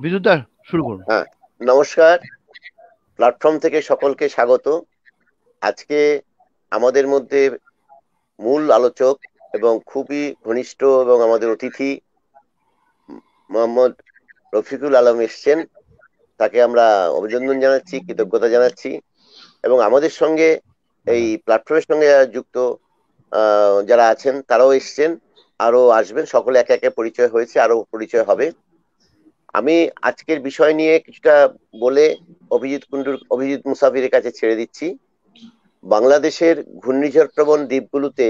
বিদ্যুৎ শুরু করুন। হ্যাঁ, নমস্কার। প্ল্যাটফর্ম থেকে সকলকে স্বাগত। আজকে আমাদের মধ্যে মূল আলোচক এবং খুবই ঘনিষ্ঠ এবং আমাদের অতিথি মোহাম্মদ রফিকুল আলম এসছেন। তাকে আমরা অভিনন্দন জানাচ্ছি, কৃতজ্ঞতা জানাচ্ছি। এবং আমাদের সঙ্গে এই প্ল্যাটফর্মের সঙ্গে যারা যুক্ত যারা আছেন তারাও এসছেন, আরো আসবেন। সকলে একে একে পরিচয় হয়েছে, আরো পরিচয় হবে। আমি আজকের বিষয় নিয়ে কিছুটা বলে অভিজিৎ মুসাফিরের কাছে ছেড়ে দিচ্ছি। বাংলাদেশের ঘূর্ণিঝড় প্রবণ দ্বীপগুলোতে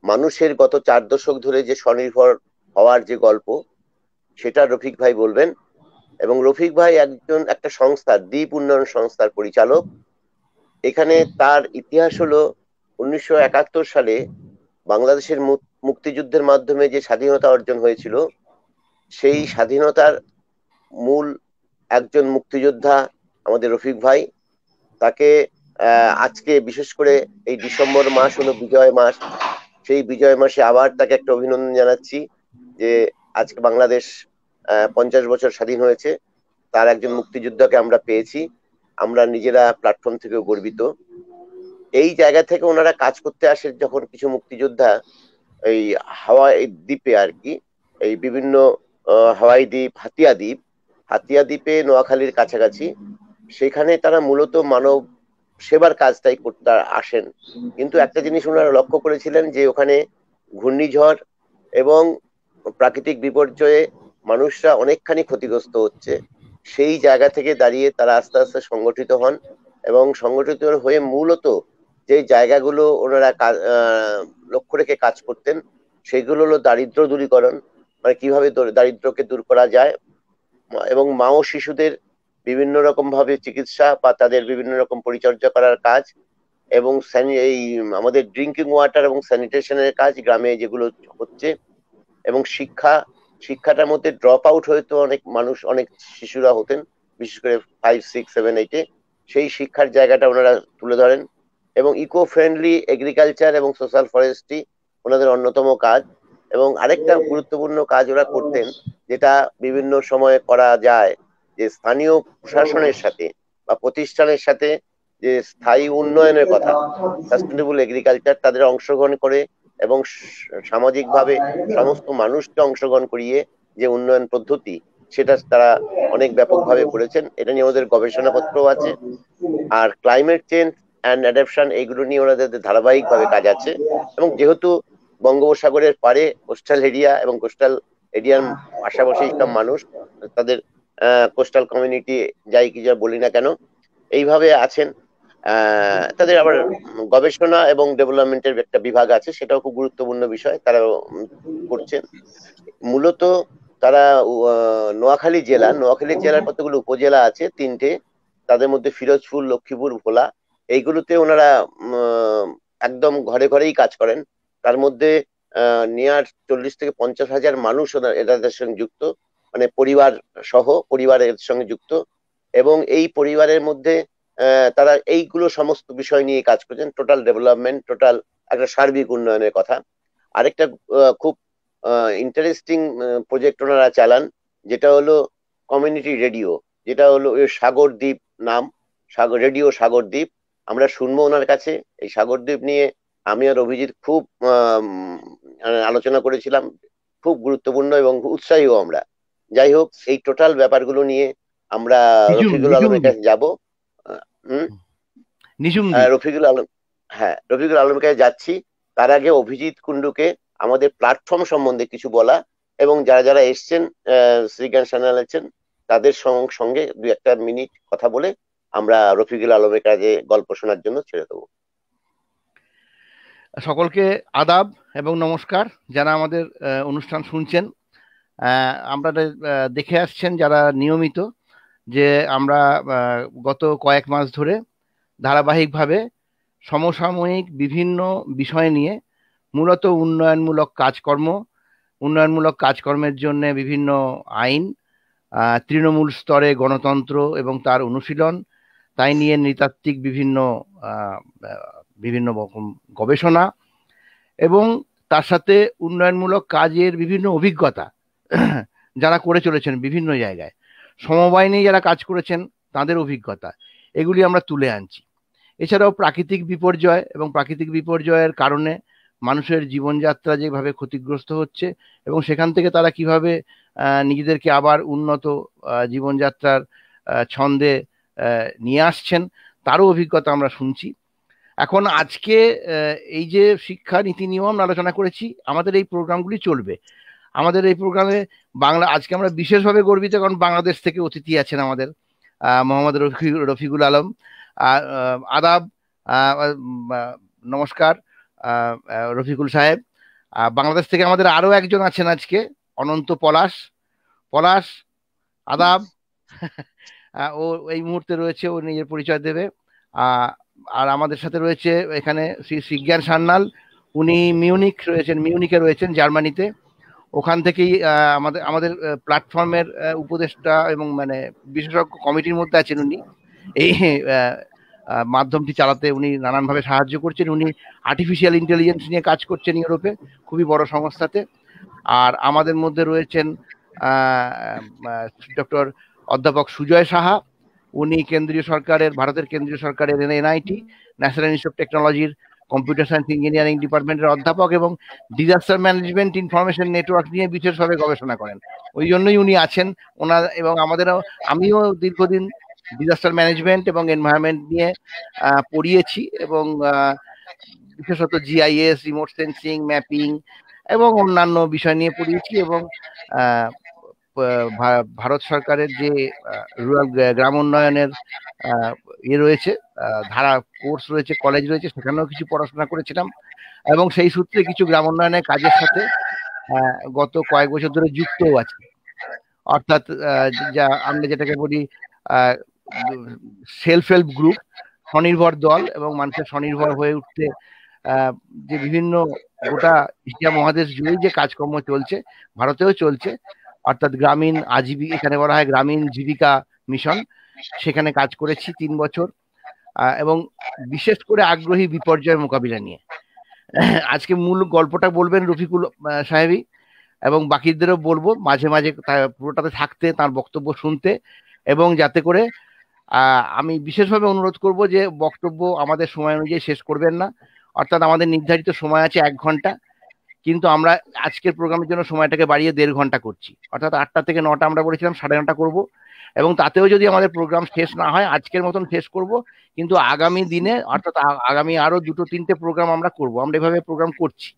মানুষের গত 4 দশক ধরে যে স্বনির্ভর হওয়ার যে গল্প, সেটা রফিক ভাই বলবেন। এবং রফিক ভাই একটা সংস্থা, দ্বীপ উন্নয়ন সংস্থার পরিচালক। এখানে তার ইতিহাস হলো 1971 সালে বাংলাদেশের মুক্তিযুদ্ধের মাধ্যমে যে স্বাধীনতা অর্জন হয়েছিল, সেই স্বাধীনতার মূল একজন মুক্তিযোদ্ধা আমাদের রফিক ভাই। তাকে আজকে বিশেষ করে এই ডিসেম্বর মাস হলো বিজয় মাস। সেই বিজয় মাসে আবার তাকে একটা অভিনন্দন জানাচ্ছি যে আজকে বাংলাদেশ 50 বছর স্বাধীন হয়েছে। তার একজন মুক্তিযোদ্ধাকে আমরা পেয়েছি। আমরা নিজেরা প্ল্যাটফর্ম থেকে গর্বিত। এই জায়গা থেকে ওনারা কাজ করতে আসে যখন কিছু মুক্তিযোদ্ধা এই হাওয়াই দ্বীপে আর কি, এই বিভিন্ন হাওয়াই দ্বীপ, হাতিয়া দ্বীপে নোয়াখালীর কাছাকাছি, সেখানে তারা মূলত মানব সেবার কাজটাই করতে আসেন। কিন্তু একটা জিনিস ওনারা লক্ষ্য করেছিলেন যে ওখানে ঘূর্ণিঝড় এবং প্রাকৃতিক বিপর্যয়ে মানুষরা অনেকখানি ক্ষতিগ্রস্ত হচ্ছে। সেই জায়গা থেকে দাঁড়িয়ে তারা আস্তে আস্তে সংগঠিত হন এবং সংগঠিত হয়ে মূলত যে জায়গাগুলো ওনারা লক্ষ্য রেখে কাজ করতেন, সেগুলো হলো দারিদ্র দূরীকরণ, মানে কিভাবে দারিদ্রকে দূর করা যায়, এবং মা ও শিশুদের বিভিন্ন রকম ভাবে চিকিৎসা বা তাদের বিভিন্ন রকম পরিচর্যা করার কাজ, এবং এই আমাদের ড্রিঙ্কিং ওয়াটার এবং স্যানিটেশনের কাজ গ্রামে যেগুলো হচ্ছে, এবং শিক্ষাটার মধ্যে ড্রপ আউট হয়তো অনেক মানুষ, অনেক শিশুরা হতেন, বিশেষ করে 5, 6, 7, 8-এ। সেই শিক্ষার জায়গাটা ওনারা তুলে ধরেন। এবং ইকো ফ্রেন্ডলি এগ্রিকালচার এবং সোশ্যাল ফরেস্ট্রি ওনাদের অন্যতম কাজ। এবং আরেকটা গুরুত্বপূর্ণ কাজ ওরা করতেন, যেটা বিভিন্ন সময়ে করা যায়, যে স্থানীয় প্রশাসনের সাথে বা প্রতিষ্ঠানের সাথে যে স্থায়ী উন্নয়নের কথা, সাস্টেনেবল এগ্রিকালচার, তাদের অংশগ্রহণ করে এবং সামাজিকভাবে সমস্ত মানুষকে অংশগ্রহণ করিয়ে যে উন্নয়ন পদ্ধতি, সেটা তারা অনেক ব্যাপকভাবে করেছেন। এটা নিয়ে আমাদের গবেষণাপত্রও আছে। আর ক্লাইমেট চেঞ্জ অ্যান্ড অ্যাডাপশন, এইগুলো নিয়ে ওনাদের ধারাবাহিকভাবে কাজ আছে। এবং যেহেতু বঙ্গোপসাগরের পারে কোস্টাল এরিয়া এবং কোস্টাল এরিয়ার পাশাপাশি সব মানুষ, তাদের কোস্টাল কমিউনিটি যাই কি যা বলি না কেন, এইভাবে আছেন। তাদের আবার গবেষণা এবং ডেভেলপমেন্টের একটা বিভাগ আছে, সেটাও খুব গুরুত্বপূর্ণ বিষয় তারা করছেন। মূলত তারা নোয়াখালী জেলার কতগুলো উপজেলা আছে, 3টে। তাদের মধ্যে ফিরোজপুর, লক্ষ্মীপুর, ভোলা, এইগুলোতে ওনারা একদম ঘরে ঘরেই কাজ করেন। তার মধ্যে নিয়ার 40 থেকে 50 হাজার মানুষ এদের সঙ্গে যুক্ত, মানে পরিবারের সঙ্গে যুক্ত। এবং এই পরিবারের মধ্যে তারা এইগুলো সমস্ত বিষয় নিয়ে কাজ করছেন, টোটাল ডেভেলপমেন্ট, টোটাল একটা সার্বিক উন্নয়নের কথা। আরেকটা খুব ইন্টারেস্টিং প্রজেক্ট ওনারা চালান, যেটা হলো কমিউনিটি রেডিও, যেটা হলো ওই সাগরদ্বীপ নাম, সাগরদ্বীপ। আমরা শুনবো ওনার কাছে এই সাগরদ্বীপ নিয়ে। আমি আর অভিজিৎ খুব আলোচনা করেছিলাম, খুব গুরুত্বপূর্ণ এবং উৎসাহীও আমরা। যাই হোক, এই টোটাল ব্যাপারগুলো নিয়ে আমরা রফিকুল নিঝুম আলমের দ্বীপ। কাছে যাব। হম। নিঝুম দ্বীপ। রফিকুল আলম, হ্যাঁ, রফিকুল আলমের কাছে যাচ্ছি। তার আগে অভিজিৎ কুন্ডুকে আমাদের প্ল্যাটফর্ম সম্বন্ধে কিছু বলা, এবং যারা যারা এসছেন, শ্রীজ্ঞান সান্যাল আছেন, তাদের সঙ্গে 2-1 মিনিট কথা বলে আমরা রফিকুল আলমের কাছে গল্প শোনার জন্য ছেড়ে দেবো। সকলকে আদাব এবং নমস্কার, যারা আমাদের অনুষ্ঠান শুনছেন। আমরা দেখে আসছেন যারা নিয়মিত, যে আমরা গত কয়েক মাস ধরে ধারাবাহিকভাবে সমসাময়িক বিভিন্ন বিষয় নিয়ে মূলত উন্নয়নমূলক কাজকর্মের জন্য বিভিন্ন আইন, তৃণমূল স্তরে গণতন্ত্র এবং তার অনুশীলন, তাই নিয়ে নৃতাত্ত্বিক আহ, বিভিন্ন রকম গবেষণা, এবং তার সাথে উন্নয়নমূলক কাজের বিভিন্ন অভিজ্ঞতা যারা করে চলেছেন বিভিন্ন জায়গায়, সমবায় নিয়ে যারা কাজ করেছেন তাদের অভিজ্ঞতা, এগুলি আমরা তুলে আনছি। এছাড়াও প্রাকৃতিক বিপর্যয় এবং প্রাকৃতিক বিপর্যয়ের কারণে মানুষের জীবনযাত্রা যেভাবে ক্ষতিগ্রস্ত হচ্ছে এবং সেখান থেকে তারা কিভাবে নিজেদেরকে আবার উন্নত জীবনযাত্রার ছন্দে নিয়ে আসছেন তারও অভিজ্ঞতা আমরা শুনছি। এখন আজকে এই যে শিক্ষা নীতি নিয়ম আমরা আলোচনা করেছি, আমাদের এই প্রোগ্রামগুলি চলবে। আমাদের এই প্রোগ্রামে বাংলা, আজকে আমরা বিশেষভাবে গর্বিত কারণ বাংলাদেশ থেকে অতিথি আছেন আমাদের মোহাম্মদ রফিকুল আলম। আদাব, নমস্কার রফিকুল সাহেব। বাংলাদেশ থেকে আমাদের আরো একজন আছেন আজকে, অনন্ত পলাশ। পলাশ, আদাব। ও এই মুহূর্তে রয়েছে, ও নিজের পরিচয় দেবে। আর আমাদের সাথে রয়েছে এখানে শ্রী সিজ্ঞান সান্যাল, উনি মিউনিকে রয়েছেন জার্মানিতে। ওখান থেকেই আমাদের প্ল্যাটফর্মের উপদেষ্টা এবং মানে বিশেষজ্ঞ কমিটির মধ্যে আছেন উনি। এই মাধ্যমটি চালাতে উনি নানানভাবে সাহায্য করছেন। উনি আর্টিফিশিয়াল ইন্টেলিজেন্স নিয়ে কাজ করছেন ইউরোপে, খুবই বড় সংস্থাতে। আর আমাদের মধ্যে রয়েছেন ডক্টর অধ্যাপক সুজয় সাহা, উনি ভারতের কেন্দ্রীয় সরকারের এনআইটি ন্যাশনাল ইনস্টিটিউট অফ টেকনোলজির কম্পিউটার সায়েন্স ইঞ্জিনিয়ারিং ডিপার্টমেন্টের অধ্যাপক এবং ডিজাস্টার ম্যানেজমেন্ট ইনফরমেশন নেটওয়ার্ক নিয়ে বিশেষভাবে গবেষণা করেন। ওই জন্যই উনি আছেন ওনার। এবং আমিও দীর্ঘদিন ডিজাস্টার ম্যানেজমেন্ট এবং এনভায়রনমেন্ট নিয়ে পড়িয়েছি এবং বিশেষত জিআইএস, রিমোট সেন্সিং, ম্যাপিং এবং অন্যান্য বিষয় নিয়ে পড়িয়েছি। এবং ভারত সরকারের যে রুরাল গ্রাম উন্নয়নের রয়েছে ধারা কোর্স রয়েছে, কলেজ রয়েছে, সেখানেও কিছু পড়াশোনা করেছিলাম এবং সেই সূত্রে কিছু গ্রাম উন্নয়নের কাজের সাথে গত কয়েক বছর ধরে যুক্তও আছে। অর্থাৎ যা আমরা যেটাকে বলি সেলফ হেল্প গ্রুপ, স্বনির্ভর দল, এবং মানুষের স্বনির্ভর হয়ে উঠতে যে বিভিন্ন গোটা এশিয়া মহাদেশ জুড়েই যে কাজকর্ম চলছে, ভারতেও চলছে। অর্থাৎ গ্রামীণ আজীবিকা, এখানে বলা হয় গ্রামীণ জীবিকা মিশন, সেখানে কাজ করেছি 3 বছর এবং বিশেষ করে আগ্রহী বিপর্যয় মোকাবিলা নিয়ে। আজকে মূল গল্পটা বলবেন রফিকুল সাহেবই, এবং বাকিদেরও বলবো মাঝে মাঝে পুরোটাতে থাকতে, তার বক্তব্য শুনতে, এবং যাতে করে আমি বিশেষভাবে অনুরোধ করব যে বক্তব্য আমাদের সময় অনুযায়ী শেষ করবেন না। অর্থাৎ আমাদের নির্ধারিত সময় আছে 1 ঘন্টা, কিন্তু আমরা আজকের প্রোগ্রামের জন্য সময়টাকে বাড়িয়ে 1.5 ঘন্টা করছি। অর্থাৎ 8টা থেকে 9টা আমরা বলেছিলাম, 9:30 করব। এবং তাতেও যদি আমাদের প্রোগ্রাম শেষ না হয় আজকের মতন শেষ করব, কিন্তু আগামী দিনে অর্থাৎ আগামী আরো 2-3টে প্রোগ্রাম আমরা করব। আমরা এভাবে প্রোগ্রাম করছি,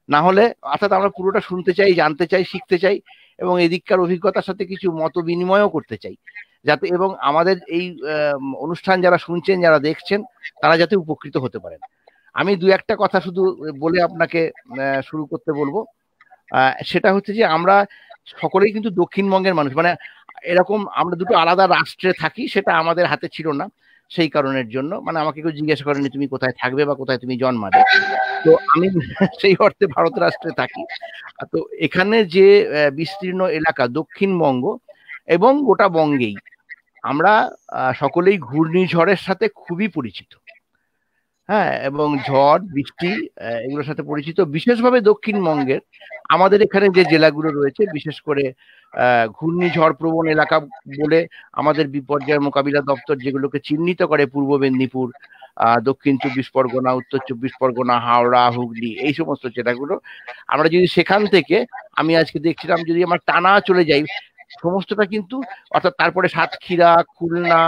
না হলে অর্থাৎ আমরা পুরোটা শুনতে চাই, জানতে চাই, শিখতে চাই এবং এদিককার অভিজ্ঞতার সাথে কিছু মত বিনিময়ও করতে চাই, যাতে এবং আমাদের এই অনুষ্ঠান যারা শুনছেন, যারা দেখছেন, তারা যাতে উপকৃত হতে পারেন। আমি 2-1টা কথা শুধু বলে আপনাকে শুরু করতে বলবো। সেটা হচ্ছে যে আমরা সকলেই কিন্তু দক্ষিণবঙ্গের মানুষ, মানে এরকম আমরা দুটো আলাদা রাষ্ট্রে থাকি, সেটা আমাদের হাতে ছিল না। সেই কারণের জন্য মানে আমাকে কেউ জিজ্ঞাসা করেনি তুমি কোথায় থাকবে বা কোথায় তুমি জন্মাবে। তো আমি সেই অর্থে ভারত রাষ্ট্রে থাকি। তো এখানে যে বিস্তীর্ণ এলাকা দক্ষিণবঙ্গ এবং গোটা বঙ্গেই আমরা সকলেই ঘূর্ণিঝড়ের সাথে খুবই পরিচিত। হ্যাঁ, এবং ঝড় বৃষ্টি এগুলোর সাথে পরিচিত। বিশেষভাবে দক্ষিণবঙ্গের আমাদের এখানে যে জেলাগুলো রয়েছে, বিশেষ করে ঘূর্ণিঝড় প্রবণ এলাকা বলে আমাদের বিপর্যয় মোকাবিলা দপ্তর যেগুলোকে চিহ্নিত করে, পূর্ব মেদিনীপুর, দক্ষিণ 24 পরগনা, উত্তর 24 পরগনা, হাওড়া, হুগলি, এই সমস্ত জেলাগুলো। আমরা যদি সেখান থেকে, আমি আজকে দেখছিলাম যদি আমার টানা চলে যাই সমস্তটা কিন্তু, অর্থাৎ তারপরে সাতক্ষীরা, খুলনা,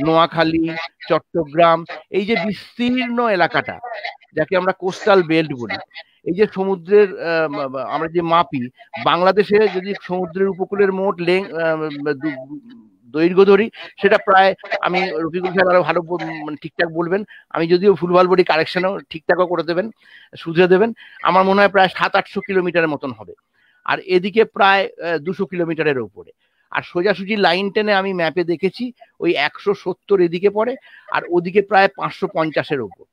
নোয়াখালী, চট্টগ্রাম, এই যে বিস্তীর্ণ এলাকাটা যাকে আমরা কোস্টাল বেল্ট বলি, এই যে সমুদ্রের আমরা যে মাপি, বাংলাদেশে যদি সমুদ্রের উপকূলের মোট দৈর্ঘ্য ধরি, সেটা প্রায়, আমি রফিকুল সাহেব আরো ভালো ঠিকঠাক বলবেন, আমি যদিও ভুলভাল বলি কারেকশনও ঠিকঠাকও করে দেবেন, শুধরে দেবেন, আমার মনে হয় প্রায় 700-800 কিলোমিটারের মতন হবে। আর এদিকে প্রায় 200 কিলোমিটারের উপরে। আর সোজাসুজি লাইন টেনে আমি ম্যাপে দেখেছি ওই 170 এদিকে পড়ে, আর ওদিকে প্রায় 550-এর উপর।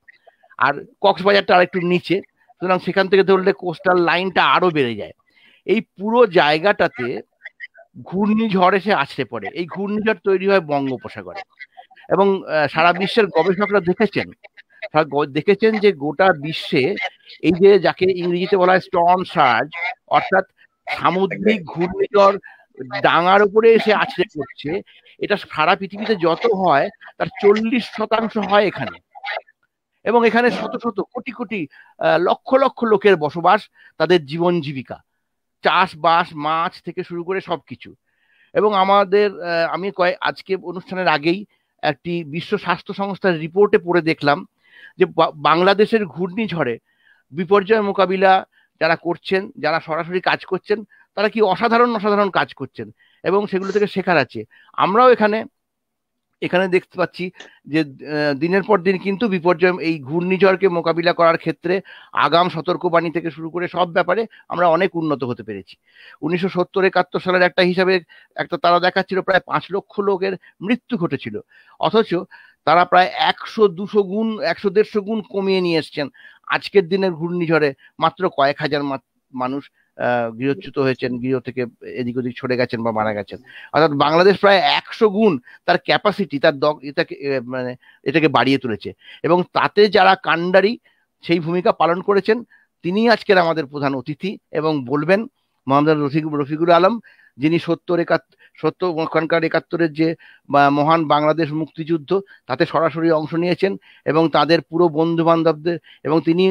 আর কক্সবাজারটা আর একটু নিচে, সুতরাং সেখান থেকে ধরলে কোস্টাল লাইনটা আরো বেড়ে যায়। এই পুরো জায়গাটাতে ঘূর্ণিঝড় এসে আছড়ে পড়ে। এই ঘূর্ণিঝড় তৈরি হয় বঙ্গোপসাগরে, এবং সারা বিশ্বের গবেষকরা দেখেছেন যে গোটা বিশ্বে এই যে যাকে ইংরেজিতে বলা হয় স্টর্ম সার্জ, অর্থাৎ সামুদ্রিক ঘূর্ণিঝড় ডাঙার উপরে এসে আছড়ে পড়ছে, এটা সারা পৃথিবীতে যত হয় তার 40% হয় এখানে। এবং এখানে শত শত কোটি কোটি লক্ষ লক্ষ লোকের বসবাস, তাদের জীবন জীবিকা, চাষবাস, মাছ থেকে শুরু করে সবকিছু। এবং আমাদের আমি আজকে অনুষ্ঠানের আগেই একটি বিশ্ব স্বাস্থ্য সংস্থার রিপোর্টে পড়ে দেখলাম যে বাংলাদেশের ঘূর্ণিঝড়ে বিপর্যয় মোকাবিলা যারা করছেন, যারা সরাসরি কাজ করছেন, তারা কি অসাধারণ অসাধারণ কাজ করছেন, এবং সেগুলো থেকে শেখার আছে। আমরাও এখানে দেখতে পাচ্ছি যে দিনের পর দিন কিন্তু বিপর্যয়, এই ঘূর্ণিঝড়কে মোকাবিলা করার ক্ষেত্রে আগাম সতর্কবাণী থেকে শুরু করে সব ব্যাপারে আমরা অনেক উন্নত হতে পেরেছি। 1970-71 সালের একটা হিসাবে একটা তারা দেখাচ্ছিল প্রায় 5 লক্ষ লোকের মৃত্যু ঘটেছিল, অথচ তারা প্রায় 100-200 গুণ, 100-150 গুণ কমিয়ে নিয়ে এসছেন। আজকের দিনের ঘূর্ণিঝড়ে মাত্র কয়েক হাজার মানুষ গৃহচ্যুত হয়েছেন, গৃহ থেকে এদিক ওদিক ছড়ে গেছেন বা মারা গেছেন। অর্থাৎ বাংলাদেশ প্রায় 100 গুণ তার ক্যাপাসিটি, তার এটাকে বাড়িয়ে তুলেছে। এবং তাতে যারা কাণ্ডারি সেই ভূমিকা পালন করেছেন, তিনি আজকের আমাদের প্রধান অতিথি এবং বলবেন মোহাম্মদ রফিকুল আলম, যিনি 71-এর যে মহান বাংলাদেশ মুক্তিযুদ্ধ তাতে সরাসরি অংশ নিয়েছেন এবং তাদের পুরো বন্ধু বান্ধবদের এবং তিনি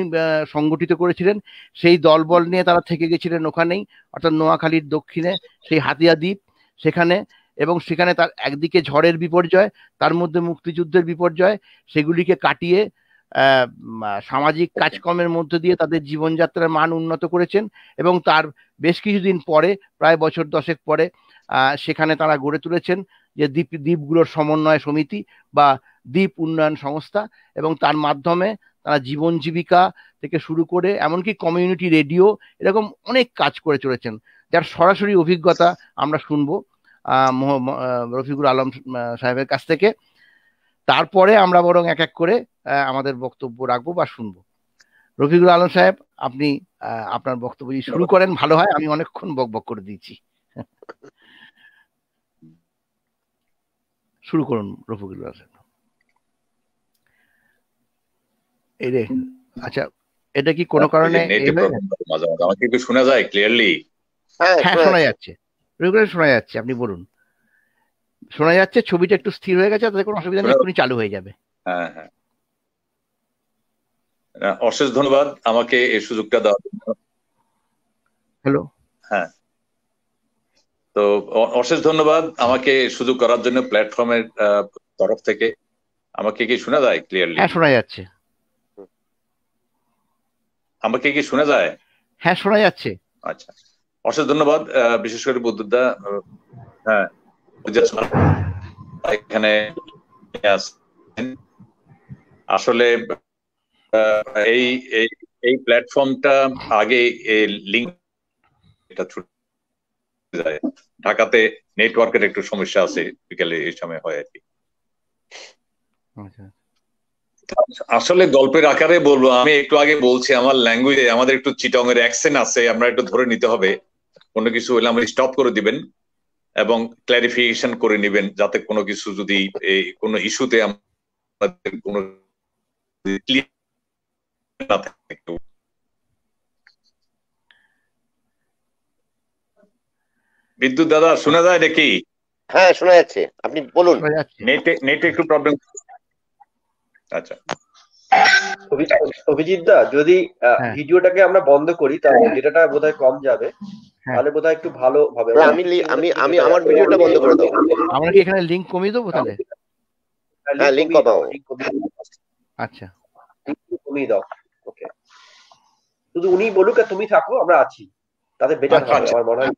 সংগঠিত করেছিলেন। সেই দলবল নিয়ে তারা থেকে গেছিলেন ওখানেই, অর্থাৎ নোয়াখালীর দক্ষিণে সেই হাতিয়া দ্বীপ, সেখানে। এবং সেখানে তার একদিকে ঝড়ের বিপর্যয়, তার মধ্যে মুক্তিযুদ্ধের বিপর্যয়, সেগুলিকে কাটিয়ে সামাজিক কাজকর্মের মধ্য দিয়ে তাদের জীবনযাত্রার মান উন্নত করেছেন। এবং তার বেশ কিছুদিন পরে, প্রায় বছর 10 পরে, সেখানে তারা গড়ে তুলেছেন যে দ্বীপগুলোর সমন্বয় সমিতি বা দ্বীপ উন্নয়ন সংস্থা, এবং তার মাধ্যমে তারা জীবন জীবিকা থেকে শুরু করে এমনকি কমিউনিটি রেডিও, এরকম অনেক কাজ করে চলেছেন, যার সরাসরি অভিজ্ঞতা আমরা শুনবো রফিকুল আলম সাহেবের কাছ থেকে। তারপরে আমরা বরং এক এক করে আমাদের বক্তব্য রাখবো বা শুনবো। রফিকুল আলম সাহেব, আপনি আপনার বক্তব্য শুরু করেন, ভালো হয়। আমি অনেকক্ষণ বকবক করে দিয়েছি। শুরু করুন রফিকুল আলম সাহেব। এই রে, আচ্ছা, এটা কি কোনো কারণে আমাকে একটু শোনা যায় ক্লিয়ারলি? হ্যাঁ, শোনা যাচ্ছে, শোনা যাচ্ছে, আপনি বলুন। শোনা যাচ্ছে, ছবিটা একটু স্থির হয়ে গেছে, তাতে কোনো অসুবিধা নেই, এক্ষুনি চালু হয়ে যাবে। হ্যাঁ হ্যাঁ, অশেষ ধন্যবাদ আমাকে এই সুযোগটা দেওয়ার জন্য। হ্যালো, হ্যাঁ, তো অশেষ ধন্যবাদ আমাকে সুযোগ করার জন্য প্ল্যাটফর্মের তরফ থেকে। আমাকে কি শোনা যায় ক্লিয়ারলি? হ্যাঁ, শোনা যাচ্ছে। আমাকে কি শোনা যায়? হ্যাঁ, শোনা যাচ্ছে। আচ্ছা, অশেষ ধন্যবাদ, বিশেষ করে বুদ্ধদা। হ্যাঁ, এখানে আসলে এই প্ল্যাটফর্মটা আগে লিঙ্ক যায়, ঢাকাতে নেটওয়ার্কের একটু সমস্যা আছে, বিকেলে এই সময় হয় আর কি। আসলে গল্পের আকারে বলবো, আমি একটু আগে বলছি আমার ল্যাঙ্গুয়েজে আমাদের একটু চিটং এর অ্যাকসেন্ট আছে, আমরা একটু ধরে নিতে হবে। কোনো কিছু হলে আমরা স্টপ করে দিবেন এবং ক্ল্যারিফিকেশন করে নেবেন, যাতে কোনো কিছু যদি এই কোনো ইস্যুতে আমাদের কোনো না থাকে। বিদ্যুৎ দাদা শোনা যায় নাকি? হ্যাঁ, শোনা যাচ্ছে, আপনি বলুন। নেটে একটু প্রবলেম। আচ্ছা, অভিজিৎ দা, যদি ভিডিওটাকে আমরা বন্ধ করি তাহলে ডেটাটা বোধহয় কম যাবে, তাহলে বোধহয় একটু ভালো হবে। আমি আমার ভিডিওটা বন্ধ করে দেবো। আমরা কি এখানে লিংক কমিয়ে দেবো তাহলে? হ্যাঁ, লিংক কমাও। আচ্ছা, কমিয়ে দাও। ওকে, শুধু উনি বলুক আর তুমি থাকো, আমরা আছি, তাতে বেটার হবে আমার মনে হয়।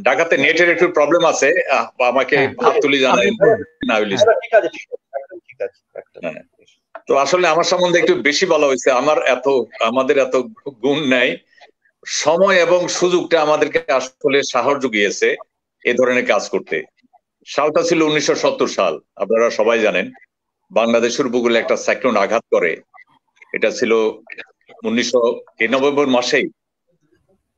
ঢাকাতে নেটের একটু প্রবলেম আছে, আমাকে হাত তুলে জানাই। ঠিক আছে। তো আসলে আমার সম্বন্ধে একটু বেশি বলা হয়েছে, আমাদের এত গুণ নাই। সময় এবং সুযোগটা আমাদেরকে আসলে সাহস জুগিয়েছে এ ধরনের কাজ করতে। সালটা ছিল 1970 সাল, আপনারা সবাই জানেন। বাংলাদেশের উপকূলে একটা সাইক্লোন আঘাত করে। এটা ছিল 1991 মাসেই,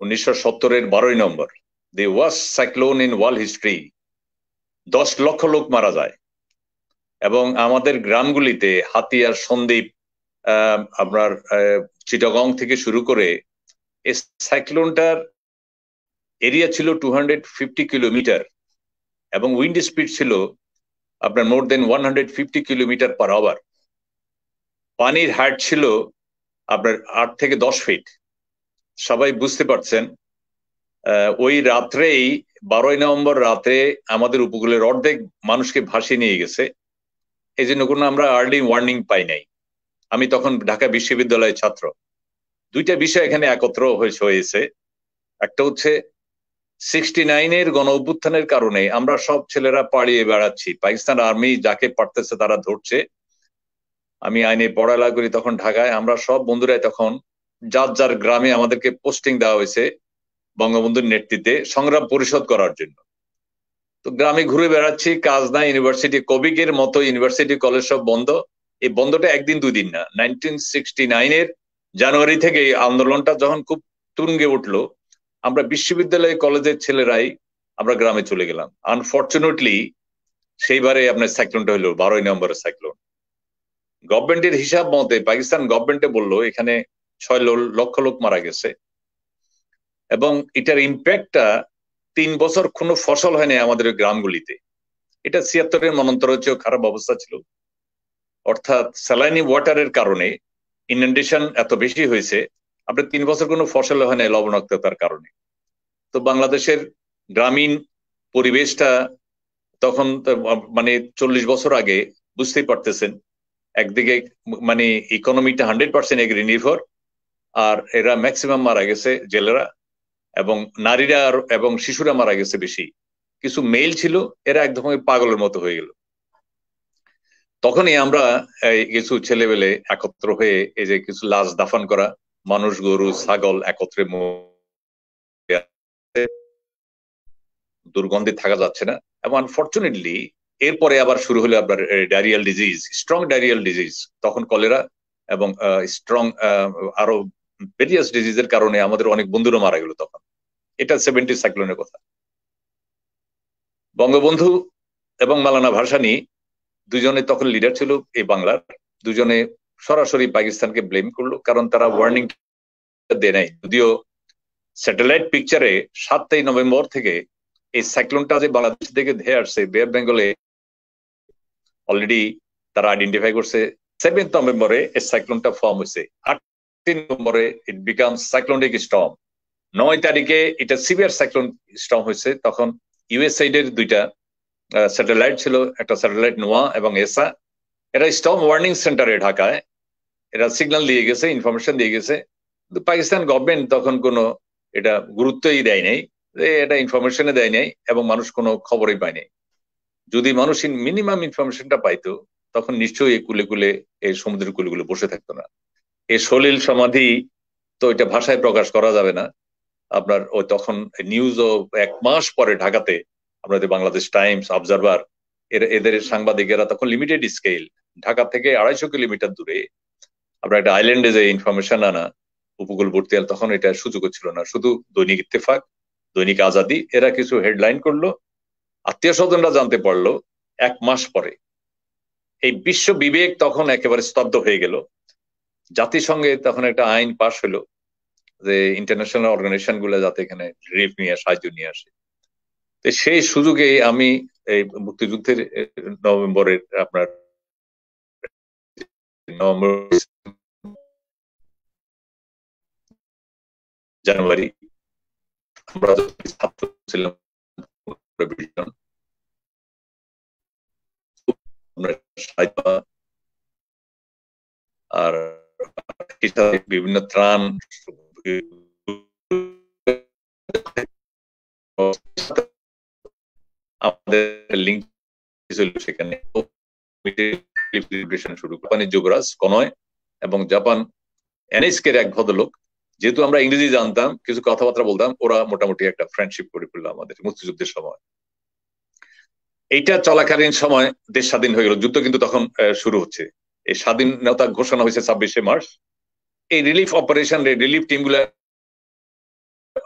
1970-এর 12 নম্বর, the worst cyclone in world history. 10 লক্ষ লোক মারা যায় এবং আমাদের গ্রামগুলিতে হাতিয়ার, সন্দ্বীপ, আপনার চিটাগং থেকে শুরু করে এই সাইক্লোনটার এরিয়া ছিল 250 কিলোমিটার এবং উইন্ড স্পিড ছিল আপনার মোর দেন 150 কিলোমিটার পার আওয়ার। পানির হাইট ছিল আপনার 8 থেকে 10 ফিট। সবাই বুঝতে পারছেন ওই রাত্রেই 12 নভেম্বর রাতে আমাদের উপকূলের অর্ধেক মানুষকে ভাসিয়ে নিয়ে গেছে। এই জন্য কোনো আমরা আর্লি ওয়ার্নিং পাই নাই। আমি তখন ঢাকা বিশ্ববিদ্যালয়ের ছাত্র। দুইটা বিষয় এখানে একত্র হয়েছে। একটা হচ্ছে 69-এর গণ অভ্যুত্থানের কারণে আমরা সব ছেলেরা পালিয়ে বেড়াচ্ছি, পাকিস্তান আর্মি যাকে পারতেছে তারা ধরছে। আমি আইনে পড়ালেখা করি তখন ঢাকায়। আমরা সব বন্ধুরাই তখন যার যার গ্রামে আমাদেরকে পোস্টিং দেওয়া হয়েছে বঙ্গবন্ধুর নেতৃত্বে সংগ্রাম পরিষদ করার জন্য। তো গ্রামে ঘুরে বেড়াচ্ছি, কাজ নাই, ইউনিভার্সিটি কোভিডের মতো ইউনিভার্সিটি কলেজ সব বন্ধ। এই বন্ধটা একদিন দুদিন না, 1969-এর জানুয়ারি থেকে আন্দোলনটা যখন খুব তুঙ্গে উঠলো, আমরা বিশ্ববিদ্যালয় কলেজের ছেলেরাই আমরা গ্রামে চলে গেলাম। আনফর্চুনেটলি সেইবারে আপনার সাইক্লোনটা হলো 12 নভেম্বরের সাইক্লোন। গভর্নমেন্টের হিসাব মতে পাকিস্তান গভর্নমেন্টে বললো এখানে 6 লক্ষ লোক মারা গেছে এবং এটার ইম্প্যাক্টটা 3 বছর কোনো ফসল হয়নি আমাদের গ্রামগুলিতে। এটা 76-এর মনন্তরের চেয়েও খারাপ অবস্থা ছিল। অর্থাৎ স্যালাইনি ওয়াটারের কারণে ইনন্ডেশন এত বেশি হয়েছে, আপনার 3 বছর কোনো ফসল হয় না লবণাক্ততার কারণে। তো বাংলাদেশের গ্রামীণ পরিবেশটা তখন মানে 40 বছর আগে বুঝতেই পারতেছেন, একদিকে মানে ইকোনমিটা 100% এগ্রি নির্ভর, আর এরা ম্যাক্সিমাম মারা গেছে জেলেরা, এবং নারীরা এবং শিশুরা মারা গেছে বেশি। কিছু মেল ছিল, এরা একদম পাগলের মতো হয়ে গেল। তখনই আমরা কিছু ছেলেবেলে একত্র হয়ে এই যে কিছু লাশ দাফন করা, মানুষ গরু ছাগল একত্রে দুর্গন্ধে থাকা যাচ্ছে না। এবং আনফর্চুনেটলি এরপরে আবার শুরু হলো আপনার diarrhoeal disease, strong diarrhoeal disease. তখন কলেরা এবং স্ট্রং আরো ভেরিয়াস ডিজিজের কারণে আমাদের অনেক বন্ধুরা মারা গেল তখন। এটা 70 সাইক্লোনের কথা। বঙ্গবন্ধু এবং মাওলানা ভাসানী দুজনে তখন লিডার ছিল এই বাংলার, দুজনে সরাসরি পাকিস্তানকে ব্লেম করলো, কারণ তারা ওয়ার্নিং দেয় নাই। যদিও স্যাটেলাইট পিকচারে 7 নভেম্বর থেকে এই সাইক্লোনটা যে বাংলাদেশ থেকে ধেয়ে আসছে বে অফ বেঙ্গলে অলরেডি তারা আইডেন্টিফাই করছে। 7 নভেম্বরে এই সাইক্লোনটা ফর্ম হয়েছে। 8 নভেম্বরে ইট বিকাম সাইক্লোনিক স্টর্ম। 9 তারিখে এটা সিভিয়ার সাইক্লোন স্টর্ম হয়েছে। তখন ইউএসএইডের দুইটা স্যাটেলাইট ছিল, একটা স্যাটেলাইট নোয়া এবং এসা। এরা স্টর্ম ওয়ার্নিং সেন্টারে ঢাকায় এরা সিগন্যাল দিয়ে গেছে, ইনফরমেশন দিয়ে গেছে, কিন্তু পাকিস্তান গভর্নমেন্ট তখন কোনো এটা গুরুত্বই দেয় নাই, এটা ইনফরমেশনে দেয় নাই এবং মানুষ কোনো খবরই পায় নাই। যদি মানুষ মিনিমাম ইনফরমেশনটা পাইতো তখন নিশ্চয়ই এই কুলে কুলে এই সমুদ্রের কুলেগুলো বসে থাকতো না। এই সলিল সমাধি তো এটা ভাষায় প্রকাশ করা যাবে না। আপনার ওই তখন নিউজও 1 মাস পরে ঢাকাতে আপনাদের বাংলাদেশ টাইমস, অবজারভার এদের সাংবাদিকেরা তখন লিমিটেড স্কেল ঢাকা থেকে 250 কিলোমিটার দূরে আপনার একটা আইল্যান্ডে যে ইনফরমেশন আনা উপকূলবর্তী, তখন এটা সুযোগও ছিল না। শুধু দৈনিক ইত্তেফাক, দৈনিক আজাদি এরা কিছু হেডলাইন করলো, আত্মীয় স্বজনরা জানতে পারলো 1 মাস পরে। এই বিশ্ব বিবেক তখন একেবারে স্তব্ধ হয়ে গেল। জাতিসংঘে তখন একটা আইন পাশ হলো যে ইন্টারন্যাশনাল অর্গানাইজেশন গুলো যাতে এখানে রিলিফ নিয়ে সাহায্য নিয়ে আসে। তো সেই সুযোগে আমি এই মুক্তিযুদ্ধের নভেম্বরের আপনার জানুয়ারি আমরা ছাত্র ছিলাম আর বিভিন্ন ত্রাণ আমাদের লিঙ্ক সেখানে শুরু জাপানি যুবরাজ কনয় এবং জাপান এনএসকে এক ভদ্রলোক, যেহেতু আমরা ইংরেজি জানতাম কিছু কথাবার্তা বলতাম, ওরা মোটামুটি একটা ফ্রেন্ডশিপ করে ফেললো আমাদের মুক্তিযুদ্ধের সময়। এইটা চলাকালীন সময় দেশ স্বাধীন হয়ে গেল, যুদ্ধ কিন্তু তখন শুরু হচ্ছে। এই স্বাধীনতা ঘোষণা হয়েছে 26 মার্চ। এই রিলিফ অপারেশন রিলিফ টিম গুলা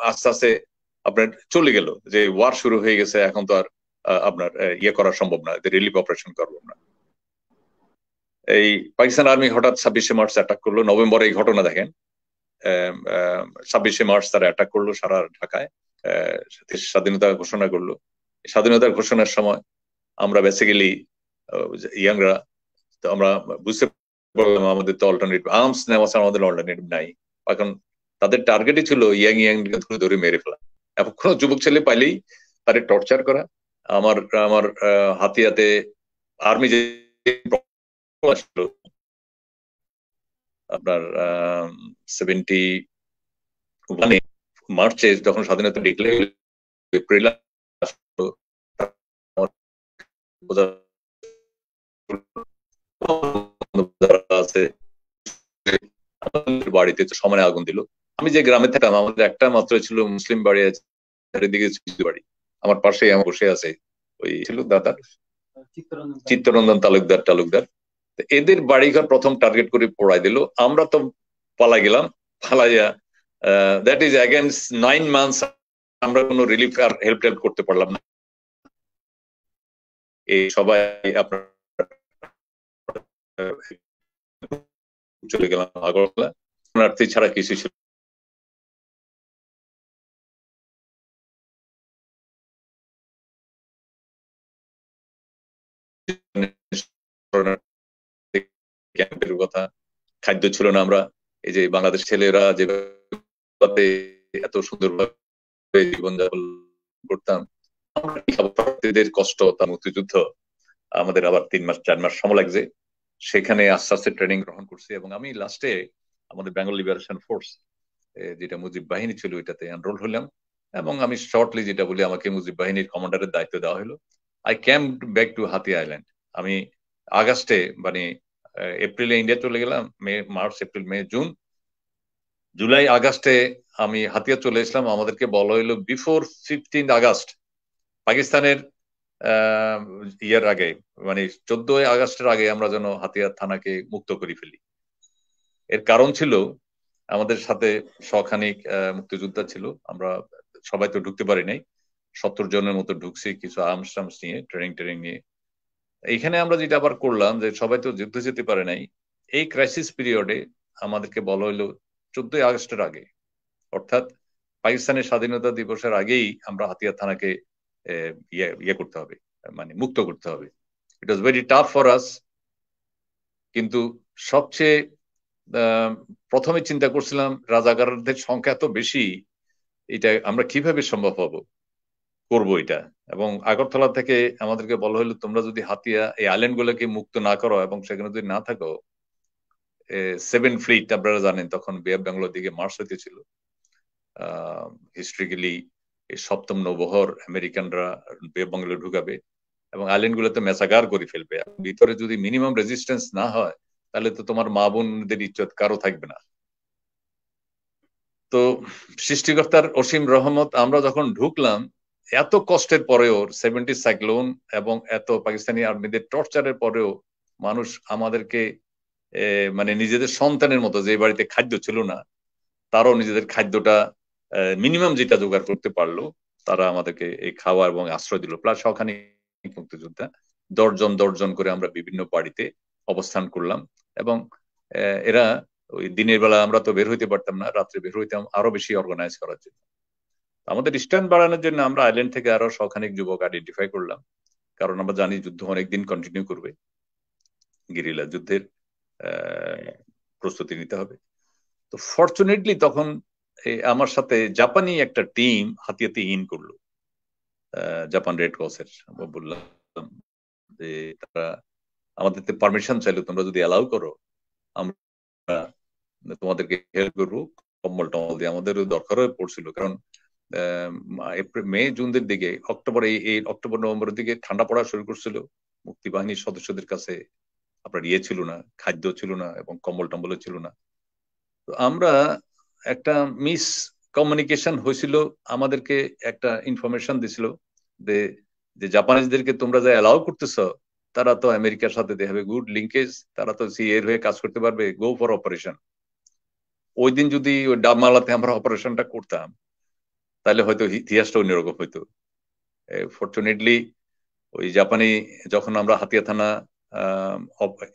আস্তে আস্তে আপনার চলে গেল, যে ওয়ার শুরু হয়ে গেছে, এখন তো আর আপনার ইয়ে করা সম্ভব না, রিলিফ অপারেশন করবো না। এই পাকিস্তান আর্মি হঠাৎ 26 মার্চ অ্যাটাক করলো। নভেম্বরে এই ঘটনা দেখেন, 26 মার্চ তারা অ্যাটাক করলো সারা ঢাকায়। স্বাধীনতা ঘোষণা করলো। স্বাধীনতা ঘোষণার সময় আমরা বেসিক্যালি ইয়াংরা আমরা বুঝতে পারলাম আমাদের তো অল্টারনেটিভ আর্মস নেওয়া ছাড়া আমাদের অল্টারনেটিভ নাই। এখন তাদের টার্গেটই ছিল ইয়াং ধরে মেরে ফেলা, এবং কোনো যুবক ছেলে পাইলেই তাদের টর্চার করা। আমার আমার হাতিয়াতে আর্মি যে আপনার 71 মার্চে যখন স্বাধীনতা ডিক্লেয়ার এপ্রিল আছে বাড়িতে সমানে আগুন দিল। আমি যে গ্রামে থাকতাম আমাদের একটা মাত্র ছিল মুসলিম বাড়ি আছে, চারিদিকে বাড়ি। আমার পাশে আমার বসে আছে ওই ছিল দাদা চিত্তরঞ্জন তালুকদার। এদের বাড়িঘর প্রথম টার্গেট করে পোড়াই দিল। আমরা তো পালা গেলাম, পালাইয়া দ্যাট ইজ অ্যাগেন্স্ট 9 months আমরা কোনো রিলিফ আর হেল্প করতে পারলাম না। এই সবাই আপনার চলে গেলাম আগরতলা, শরণার্থী ছাড়া কিছু ছিল ক্যাম্পের কথা। খাদ্য ছিল না। আমরা এই যে বাংলাদেশ ছেলেরা যেভাবে এত সুন্দরভাবে জীবনযাপন করতাম, আমরা কষ্ট তা মুক্তিযুদ্ধ আমাদের আবার 3-4 মাস সময় লাগছে। সেখানে আস্তে আস্তে ট্রেনিং গ্রহণ করছি, এবং আমি লাস্টে আমাদের বেঙ্গল লিবারেশন ফোর্স যেটা মুজিব বাহিনী ছিল ওইটাতে এনরোল হলাম, এবং আমি শর্টলি যেটা বলি আমাকে মুজিব বাহিনীর কমান্ডারের দায়িত্ব দেওয়া হলো। I came back to Hatiya island. আমি আগস্টে মানে এপ্রিলে ইন্ডিয়া চলে গেলাম, March April May June July আগস্টে আমি হাতিয়া চলে এসলাম। আমাদেরকে বলা হইলো বিফোর 15 আগস্ট পাকিস্তানের ইয়ার আগে মানে 14 আগস্টের আগে আমরা যেন হাতিয়া থানাকে মুক্ত করে ফেলি। এর কারণ ছিল আমাদের সাথে শখানিক মুক্তিযোদ্ধা ছিল, আমরা সবাই তো ঢুকতে পারি নাই, 70 জনের মতো ঢুকছি কিছু আর্মস টার্মস নিয়ে, ট্রেনিং নিয়ে। এইখানে আমরা যেটা আবার করলাম যে সবাই তো যুদ্ধ যেতে পারে নাই, এই ক্রাইসিস পিরিয়ডে আমাদেরকে বলা হইলো 14 আগস্টের আগে, অর্থাৎ পাকিস্তানের স্বাধীনতা দিবসের আগেই আমরা হাতিয়া থানাকে ইয়ে করতে হবে, মানে মুক্ত করতে হবে। It was very tough for us. কিন্তু সবচেয়ে প্রথমে চিন্তা করছিলাম রাজাকারদের সংখ্যা এত বেশি, এটা আমরা কিভাবে সম্ভব হবো করবো এটা। এবং আগরতলা থেকে আমাদেরকে বলা হলো তোমরা যদি হাতিয়া এই আইল্যান্ড গুলোকে মুক্ত না করো এবং সেখানে যদি না থাকো, 7 ফ্লিট আপনারা জানেন তখন বে অফ বেঙ্গলের দিকে মার্চ হইতেছিল। হিস্ট্রিক্যালি এই 7ম নৌবহর আমেরিকানরা বে অফ বেঙ্গলে ঢুকাবে এবং আইল্যান্ড গুলোতে মেসাগার করে ফেলবে। ভিতরে যদি মিনিমাম রেজিস্ট্যান্স না হয় তাহলে তো তোমার মা বোনদের ইজ্জত কারো থাকবে না। তো সৃষ্টিকর্তার অসীম রহমত, আমরা যখন ঢুকলাম এত কষ্টের পরেও 70 সাইক্লোন এবং এত পাকিস্তানি আর্মিদের টর্চারের পরেও মানুষ আমাদেরকে মানে নিজেদের সন্তানের মতো, যে বাড়িতে খাদ্য ছিল না তারাও নিজেদের খাদ্যটা মিনিমাম যেটা জোগাড় করতে পারলো তারা আমাদেরকে এই খাওয়া এবং আশ্রয় দিল। প্লাস সখানি মুক্তিযোদ্ধা দর্জন করে আমরা বিভিন্ন বাড়িতে অবস্থান করলাম, এবং এরা ওই দিনের বেলা আমরা তো বের হইতে পারতাম না, রাত্রে বের হইতাম আরো বেশি অর্গানাইজ করার জন্য। আমাদের স্ট্যান্ড বাড়ানোর জন্য আমরা আইল্যান্ড থেকে আরো শখানিক যুবক আইডেন্টিফাই করলাম, কারণ আমরা জানি যুদ্ধ অনেকদিন কন্টিনিউ করবে, গেরিলা যুদ্ধের প্রস্তুতি নিতে হবে। তো ফরচুনেটলি তখন আমার সাথে জাপানি একটা টিম হাতিয়াতে ইন করলো, জাপান রেড ক্রসের। আমরা বললাম যে তারা আমাদের পারমিশন চাইলো, তোমরা যদি অ্যালাউ করো আমরা তোমাদেরকে হেল্প করবো, কম্বল টম্বল দিয়ে। আমাদেরও দরকার হয়ে পড়ছিল, কারণ এপ্রিল মে জুনের দিকে এই অক্টোবর নভেম্বরের দিকে ঠান্ডা পড়া শুরু করছিল। মুক্তি বাহিনীর সদস্যদের কাছে আপনার ইয়ে ছিল না, খাদ্য ছিল না এবং কম্বল টম্বলও ছিল না। তো আমরা একটা মিস কমিউনিকেশন হয়েছিল, আমাদেরকে একটা ইনফরমেশন দিছিল যে জাপানিজদেরকে তোমরা যা অ্যালাউ করতেছ তারা তো আমেরিকার সাথে they have a good linkage, তারা তো সিএর হয়ে কাজ করতে পারবে, গো ফর অপারেশন। ওই দিন যদি ওই ডাবমালাতে আমরা অপারেশনটা করতাম তাহলে হয়তো ইতিহাসটা অন্যরকম হইতো। ফরচুনেটলি ওই জাপানি যখন আমরা হাতিয়া থানা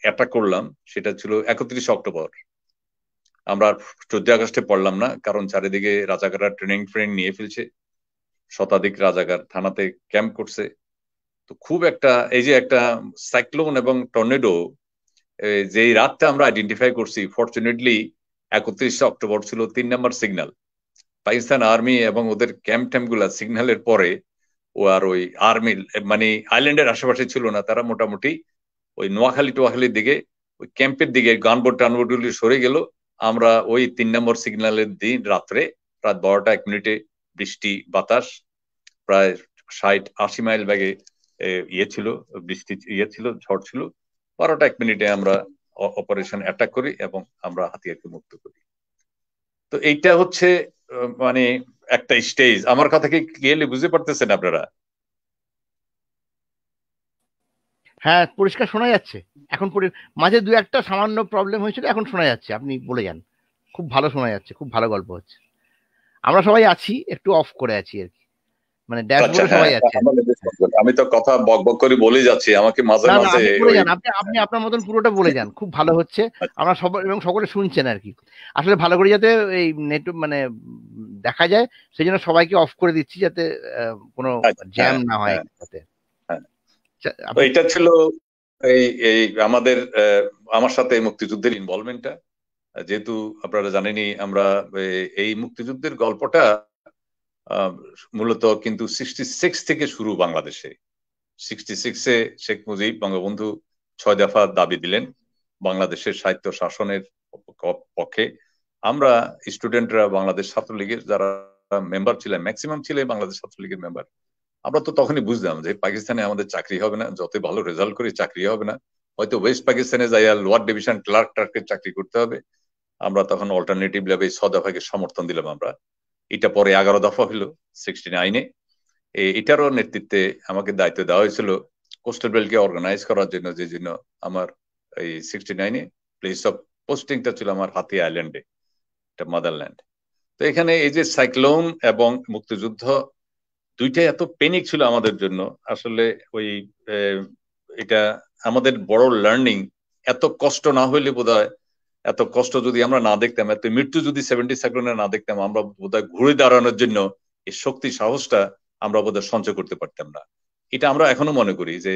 অ্যাটাক করলাম সেটা ছিল 31 অক্টোবর। আমরা 14 আগস্টে পড়লাম না, কারণ চারিদিকে রাজাকাররা ট্রেনিং নিয়ে ফেলছে, শতাধিক রাজাকার থানাতে ক্যাম্প করছে। তো খুব একটা এই যে একটা সাইক্লোন এবং টর্নেডো, যেই রাতটা আমরা আইডেন্টিফাই করছি, ফরচুনেটলি 31 অক্টোবর ছিল 3 নম্বর সিগন্যাল। পাকিস্তান আর্মি এবং ওদের ক্যাম্প ট্যাম্প গুলা সিগন্যালের পরে ও আর ওই আর্মি মানে আইল্যান্ডের আশেপাশে ছিল না, তারা মোটামুটি ওই নোয়াখালীর দিকে ওই ক্যাম্পের দিকে গানবোট টানবোট গুলি সরে গেল। আমরা ওই 3 নম্বর সিগন্যালের দিন রাত্রে রাত 12টা 1 মিনিটে বৃষ্টি বাতাস প্রায় 60-80 মাইল বেগে বৃষ্টি ছিল, ঝড় ছিল। 12টা 1 মিনিটে আমরা অপারেশন অ্যাটাক করি এবং আমরা হাতিয়ারকে মুক্ত করি। তো এইটা হচ্ছে মানে একটা স্টেজ। আমার কথা কি ক্লিয়ারলি বুঝতে পারতেছেন আপনারা? হ্যাঁ, পরিষ্কার শোনা যাচ্ছে এখন। মাঝে দু একটা সামান্য প্রবলেম হয়েছিল, এখন শোনা যাচ্ছে, আপনি বলে যান। খুব ভালো শোনা যাচ্ছে, খুব ভালো গল্প হচ্ছে। আমরা সবাই আছি, একটু অফ করে আছি আর কি, মানে ড্যাশবোর্ডে সবাই আছে। আমি তো কথা বক বক করে বলে যাচ্ছি, আমাকে মাঝে মাঝে বলে যান, আপনি আপনার মতন পুরোটা বলে যান, খুব ভালো হচ্ছে। আমরা সবাই এবং সকলে শুনছেন আর কি। আসলে ভালো করে যাতে এই নেট মানে দেখা যায়, সেই জন্য সবাইকে অফ করে দিচ্ছি, যাতে কোনো জ্যাম না হয়। এটা ছিল এই আমার সাথে মুক্তিযুদ্ধের ইনভলভমেন্টটা। যেহেতু আপনারা জানেনই, আমরা এই মুক্তিযুদ্ধের গল্পটা মূলত কিন্তু 66 থেকে শুরু বাংলাদেশে। 66-এ শেখ মুজিব বঙ্গবন্ধু 6 দফা দাবি দিলেন বাংলাদেশের সাহিত্য শাসনের পক্ষে। আমরা স্টুডেন্টরা বাংলাদেশ ছাত্রলীগের যারা মেম্বার ছিলেন, ম্যাক্সিমাম ছিলেন বাংলাদেশ ছাত্রলীগের মেম্বার। আমরা তো তখনই বুঝলাম যে পাকিস্তানে আমাদের চাকরি হবে না, যত ভালো রেজাল্ট করি চাকরি হবে না, হয়তো ওয়েস্ট পাকিস্তানে যাইয়া লোয়ার ডিভিশন ক্লার্কের চাকরি করতে হবে। আমরা তখন অল্টারনেটিভ লেভে 6 দফাকে সমর্থন দিলাম আমরা। এটা পরে 11 দফা হলো 69-এ। এটারও নেতৃত্বে আমাকে দায়িত্ব দেওয়া হয়েছিল কোস্টাল বেল্টকে অর্গানাইজ করার জন্য, যে জন্য আমার এই 69-এ প্লেস অফ পোস্টিংটা ছিল আমার হাতিয়া আইল্যান্ডে, এটা মাদারল্যান্ড। তো এখানে এই যে সাইক্লোন এবং মুক্তিযুদ্ধ দুইটাই এত পেনিক ছিল আমাদের জন্য। আসলে ওই এটা আমাদের বড় লার্নিং। এত কষ্ট না হইলে বোধহয়, এত কষ্ট যদি আমরা না দেখতাম, এত মৃত্যু যদি 70 সাইক্লোনে না দেখতাম, আমরা বোধহয় ঘুরে দাঁড়ানোর জন্য এই শক্তি সাহসটা আমরা বোধহয় সঞ্চয় করতে পারতাম না। এটা আমরা এখনো মনে করি যে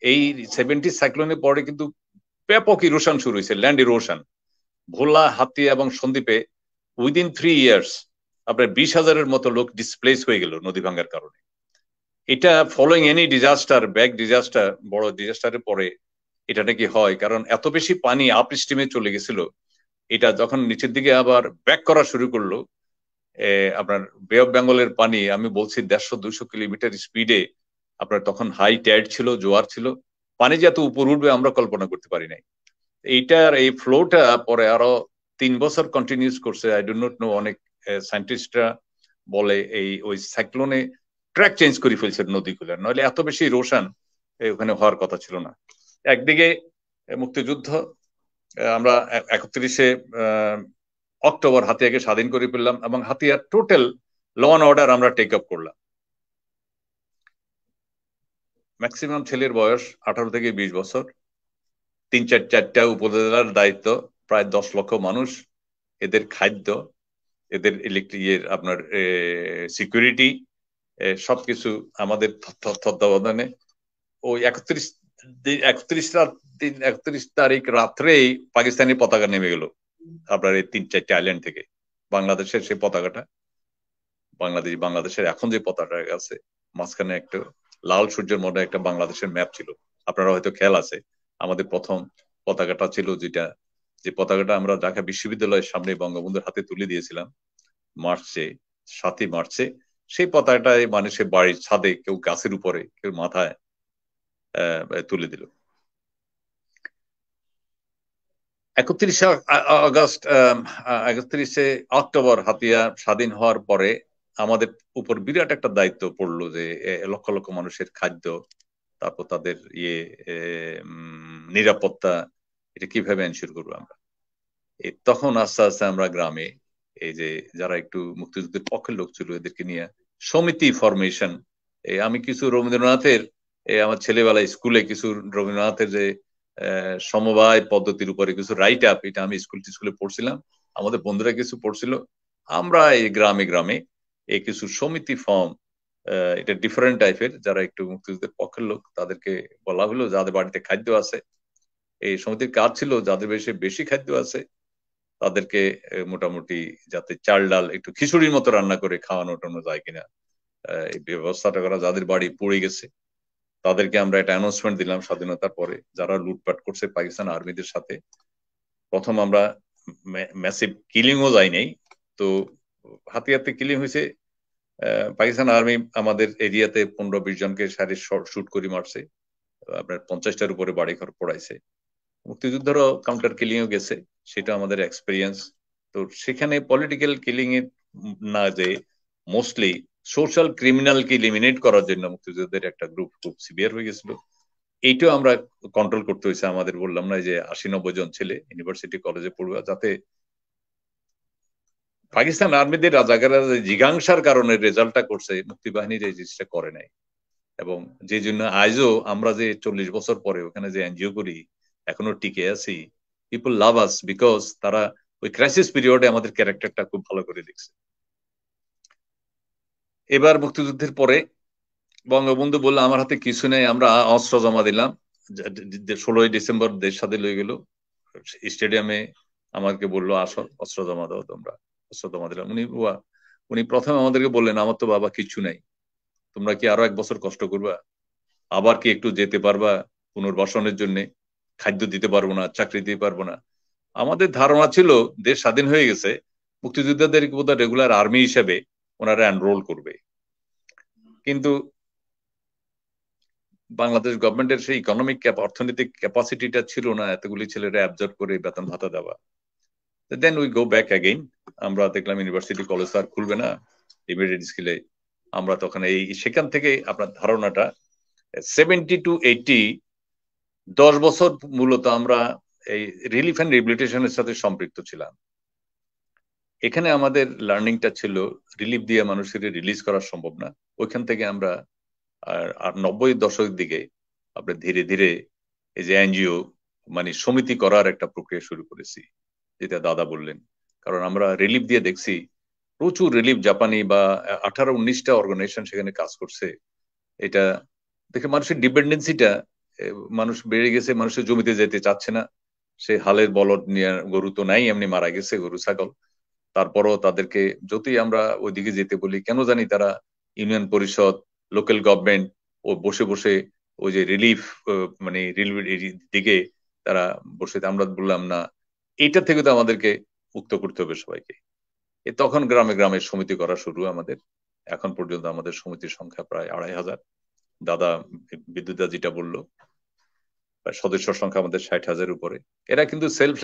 এই 70 সাইক্লোনের পরে কিন্তু ব্যাপক ইরোশন শুরু হয়েছে, ল্যান্ড ইরোশন। ভোলা, হাতিয়া এবং সন্দ্বীপে উইদিন 3 ইয়ার্স আপনার 20,000-এর মতো লোক ডিসপ্লেস হয়ে গেল নদী ভাঙ্গার কারণে। এটা following any disaster, back disaster, বড় ডিজাস্টারের পরে এটা নাকি হয়, কারণ এত বেশি পানি আপ স্ট্রিমে চলে গেছিল। এটা যখন নিচের দিকে আবার ব্যাক করা শুরু করলো, আপনার বে অফ বেঙ্গলের পানি, আমি বলছি 150-200 কিলোমিটার স্পিডে আপনার তখন হাই টাইড ছিল, জোয়ার ছিল, পানি যে এত উপর উঠবে আমরা কল্পনা করতে পারি নাই। এইটার এই ফ্লোটা পরে আরো 3 বছর কন্টিনিউস করছে। আই ডো নট নো, অনেক সায়েন্টিস্টরা বলে ওই সাইক্লোনে ট্র্যাক চেঞ্জ করে ফেলছে নদীগুলো, নইলে এত বেশি রোশন ওখানে হওয়ার কথা ছিল না। একদিকে মুক্তিযুদ্ধ, আমরা 31শে অক্টোবর হাতিয়াকে স্বাধীন করে ফেললাম এবং হাতিয়ার টোটাল ল অ্যান্ড অর্ডার আমরা টেক আপ করলাম। ম্যাক্সিমাম ছেলের বয়স 18 থেকে 20 বছর, 3-4টা উপজেলার দায়িত্ব, প্রায় 10 লক্ষ মানুষ, এদের খাদ্য, এদের ইলেকট্রিক আপনার সিকিউরিটি, সবকিছু আমাদের তত্ত্বাবধানে। ওই 31 তারিখ রাত্রেই পাকিস্তানি পতাকা নেমে গেল আপনার এই 3-4টে আইল্যান্ড থেকে। বাংলাদেশের সেই পতাকাটা, বাংলাদেশের এখন যে পতাকাটা আছে মাঝখানে একটা লাল সূর্যের মধ্যে একটা বাংলাদেশের ম্যাপ ছিল, আপনারা হয়তো খেয়াল আছে। আমাদের প্রথম পতাকাটা ছিল যে পতাকাটা আমরা ঢাকা বিশ্ববিদ্যালয়ের সামনে বঙ্গবন্ধুর হাতে তুলে দিয়েছিলাম 7ই মার্চে। সেই পতাকাটাই মানুষের বাড়ির ছাদে, কেউ গাছের উপরে, কেউ মাথায় তুলে দিল। 31শে অক্টোবর হাতিয়া স্বাধীন হওয়ার পরে আমাদের উপর বিরাট একটা দায়িত্ব পড়লো যে লক্ষ লক্ষ মানুষের খাদ্য, তারপর তাদের নিরাপত্তা, এটা কিভাবে এনশিওর করবো আমরা। তখন আস্তে আস্তে আমরা গ্রামে এই যে যারা একটু মুক্তিযুদ্ধের পক্ষের লোক ছিল এদেরকে নিয়ে সমিতি ফরমেশন, আমি কিছু রবীন্দ্রনাথের আমার ছেলেবেলায় স্কুলে কিছু রবীন্দ্রনাথের যে সমবায় পদ্ধতির উপরে কিছু রাইট আপ, এটা আমি স্কুলে পড়ছিলাম, আমাদের বন্ধুরা কিছু পড়ছিল। আমরা এই গ্রামে এই কিছু সমিতি ফর্ম এটা ডিফারেন্ট টাইপের, যারা একটু মুক্তিযুদ্ধের পক্ষের লোক তাদেরকে বলা হলো যাদের বাড়িতে খাদ্য আছে, এই সমিতির কাজ ছিল যাদের বেশি বেশি খাদ্য আছে তাদেরকে মোটামুটি যাতে চাল ডাল একটু খিচুড়ির মতো রান্না করে খাওয়ানো টানো যায় কিনা এই ব্যবস্থাটা করা। যাদের বাড়ি পড়ে গেছে তাদেরকে আমরা একটা অ্যানাউন্সমেন্ট দিলাম স্বাধীনতার পরে, যারা লুটপাট করছে পাকিস্তান আর্মিদের সাথে। প্রথম আমরা ম্যাসিভ কিলিংও যাই নাই, তো হাতে হাতে কিলিং হয়েছে। পাকিস্তান আর্মি আমাদের এরিয়াতে 15-20 জনকে সারি শুট করে মারছে, আপনার 50টার উপরে বাড়িঘর পড়াইছে। মুক্তিযুদ্ধেরও কাউন্টার কিলিংও গেছে, সেটা আমাদের এক্সপিরিয়েন্স। তো সেখানে পলিটিক্যাল কিলিং এর না যে মোস্টলি সোশ্যাল ক্রিমিনালকে এলিমিনেট করার জন্য মুক্তিযুদ্ধের একটা গ্রুপ খুব সিভিয়ার হয়ে গেছিল। এইটাও আমরা কন্ট্রোল করতে হয়েছে আমাদের। বললাম না যে 80-90 জন ছেলে ইউনিভার্সিটি কলেজে পড়ুয়া, যাতে পাকিস্তান আর্মিদের রাজাকাররা জিজ্ঞাসার কারণে রেজাল্টটা করছে, মুক্তিবাহিনীর এই জিনিসটা করে নাই। এবং যে জন্য আজও আমরা যে 40 বছর পরে ওখানে যে এনজিও করি এখনো টিকে আছি, পিপল লাভ আস বিকজ তারা ওই ক্রাইসিস পিরিয়ডে আমাদের ক্যারেক্টারটা খুব ভালো করে দেখছে। এবার মুক্তিযুদ্ধের পরে বঙ্গবন্ধু বললো আমার হাতে কিছু নেই, আমরা অস্ত্র জমা দিলাম। 16ই ডিসেম্বর দেশ স্বাধীন হয়ে গেল, স্টেডিয়ামে আমাকে বললো আসো অস্ত্র জমা দাও, তোমরা অস্ত্র জমা দিলাম। উনি প্রথমে আমাদেরকে বললেন আমার তো বাবা কিছু নাই, তোমরা কি আরো 1 বছর কষ্ট করবা, আবার কি একটু যেতে পারবা পুনর্বাসনের জন্য, খাদ্য দিতে পারবো না, চাকরি দিতে পারবো না। আমাদের ধারণা ছিল দেশ স্বাধীন হয়ে গেছে, মুক্তিযোদ্ধাদের বোধহয় রেগুলার আর্মি হিসেবে ওনারা এনরোল করবে। কিন্তু বাংলাদেশ গভর্নমেন্টের সেই ইকোনমিক অর্থনৈতিক ক্যাপাসিটিটা ছিল না এতগুলি ছেলেরা অ্যাবজর্ব করে বেতন ভাতা দেওয়া। Then we go back again, আমরা দেখলাম ইউনিভার্সিটি কলেজ আর খুলবে না ইমিডিয়েট স্কিলে। আমরা তখন সেখান থেকে আপনার ধারণাটা 70 to 80 10 বছর মূলত আমরা এই রিলিফ অ্যান্ড রিহেবিলিটেশনের সাথে সম্পৃক্ত ছিলাম। এখানে আমাদের লার্নিংটা ছিল রিলিফ দিয়ে মানুষের রিলিজ করা সম্ভব না। ওইখান থেকে আমরা আর 90 দশকের দিকে আমরা ধীরে ধীরে এই যে এনজিও মানে সমিতি করার একটা প্রক্রিয়া শুরু করেছি, যেটা দাদা বললেন। কারণ আমরা রিলিফ দিয়ে দেখছি প্রচুর রিলিফ জাপানি বা 18-19টা অর্গানাইজেশন সেখানে কাজ করছে। এটা দেখে মানুষের ডিপেন্ডেন্সিটা, মানুষ বেড়ে গেছে, মানুষের জমিতে যেতে চাচ্ছে না, সে হালের বলদ নিয়ে, গরু তো নাই এমনি মারা গেছে গরু ছাগল, তারপরও তাদেরকে যতই আমরা ওইদিকে যেতে বলি কেন জানি তারা ইউনিয়ন পরিষদ লোকাল গভর্নমেন্ট ও বসে বসে ওই যে রিলিফ মানে রিলিফ দিকে তারা বসে। আমরা বললাম না, এইটা থেকে তো আমাদেরকে মুক্ত করতে হবে সবাইকে। তখন গ্রামে গ্রামে সমিতি করা শুরু আমাদের। এখন পর্যন্ত আমাদের সমিতির সংখ্যা প্রায় 2500। দাদা বিদ্যুৎ যেটা বললো সদস্য সংখ্যা আমাদের 60,000 উপরে। এরা কিন্তু সেলফ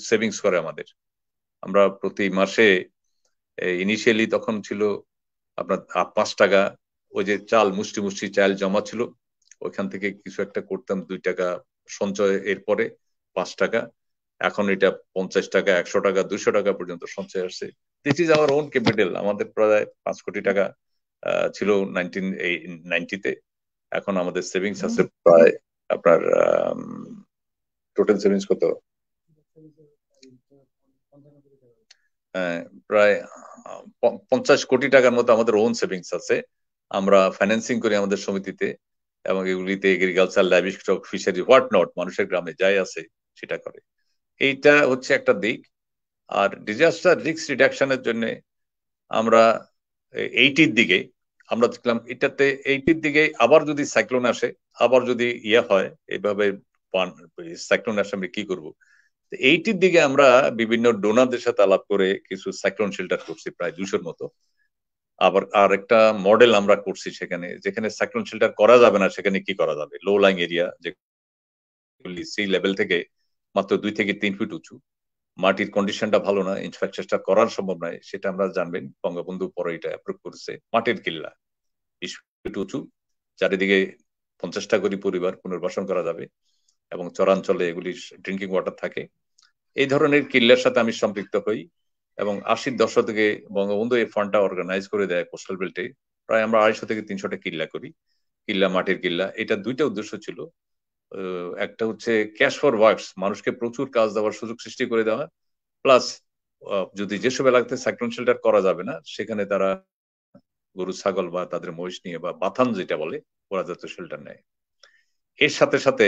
সেভিংস করে আমাদের। আমরা প্রতি মাসে ইনিশিয়ালি তখন ছিল আপনার 5 টাকা, ওই যে চাল মুষ্টি মুষ্টি চাল জমা ছিল ওইখান থেকে কিছু একটা করতাম, 2 টাকা সঞ্চয়, এরপরে 5 টাকা, এখন এটা 50 টাকা, 100 টাকা, 200 টাকা পর্যন্ত সঞ্চয় আসছে। This is our own capital. আমাদের প্রায় 5 কোটি টাকা ছিল 1990-তে। এখন আমাদের সেভিংস আছে প্রায় আপনার টোটাল সেভিংস কত, প্রায় 50 কোটি টাকার মতো আমাদের ওন সেভিংস আছে। আমরা ফাইন্যান্সিং করি আমাদের সমিতিতে, এবং এগুলিতে agriculture, livestock, fishery, what not, মানুষের গ্রামে যাই আছে সেটা করে। এইটা হচ্ছে একটা দিক। আর ডিজাস্টার রিস্ক রিডাকশনের জন্য আমরা 80-র দিকে আমরা দেখলাম, এটাতে 80-র দিকে আবার যদি সাইক্লোন আসে, আবার যদি হয় এইভাবে সাইক্লোন আসে আমরা কি করবো। 80-র দিকে আমরা বিভিন্ন ডোনারদের সাথে আলাপ করে কিছু সাইক্লোন শেল্টার করছি প্রায় 200-র মতো। আবার আর একটা মডেল আমরা করছি সেখানে, যেখানে সাইক্লোন শেল্টার করা যাবে না সেখানে কি করা যাবে। লো লাইং এরিয়া যেগুলি সি লেভেল থেকে মাত্র 2 থেকে 3 ফিট উঁচু, মাটির কন্ডিশনটা ভালো না, ইনফ্রাস্ট্রাকচার করার সম্ভব নয়, সেটা আমরা জানবেন বঙ্গবন্ধু পরে এটা অ্যাপ্রুভ করেছে। মাটির কিল্লা 20 ফিট উঁচু, চারিদিকে 50টা করে পরিবার পুনর্বাসন করা যাবে, এবং চরাঞ্চলে এগুলি ড্রিঙ্কিং ওয়াটার থাকে। এই ধরনের কিল্লার সাথে আমি সম্পৃক্ত হই, এবং 80-র দশক থেকে বঙ্গবন্ধু এই ফান্ডটা অর্গানাইজ করে দেয় কোস্টাল বেল্টে। প্রায় আমরা 250 থেকে 300টা কিল্লা করি, কিল্লা, মাটির কিল্লা। এটা 2টা উদ্দেশ্য ছিল। একটা হচ্ছে ক্যাশ ফর ওয়ার্কস, মানুষকে প্রচুর কাজ দেওয়ার সুযোগ সৃষ্টি করে দেওয়া, প্লাস যদি যেসব এলাকাতে সাইক্লোন শেল্টার করা যাবে না সেখানে তারা গরু ছাগল বা তাদের মহিষ নিয়ে বা বাথান যেটা বলে ওরা যাতে শেল্টার নেয়। এর সাথে সাথে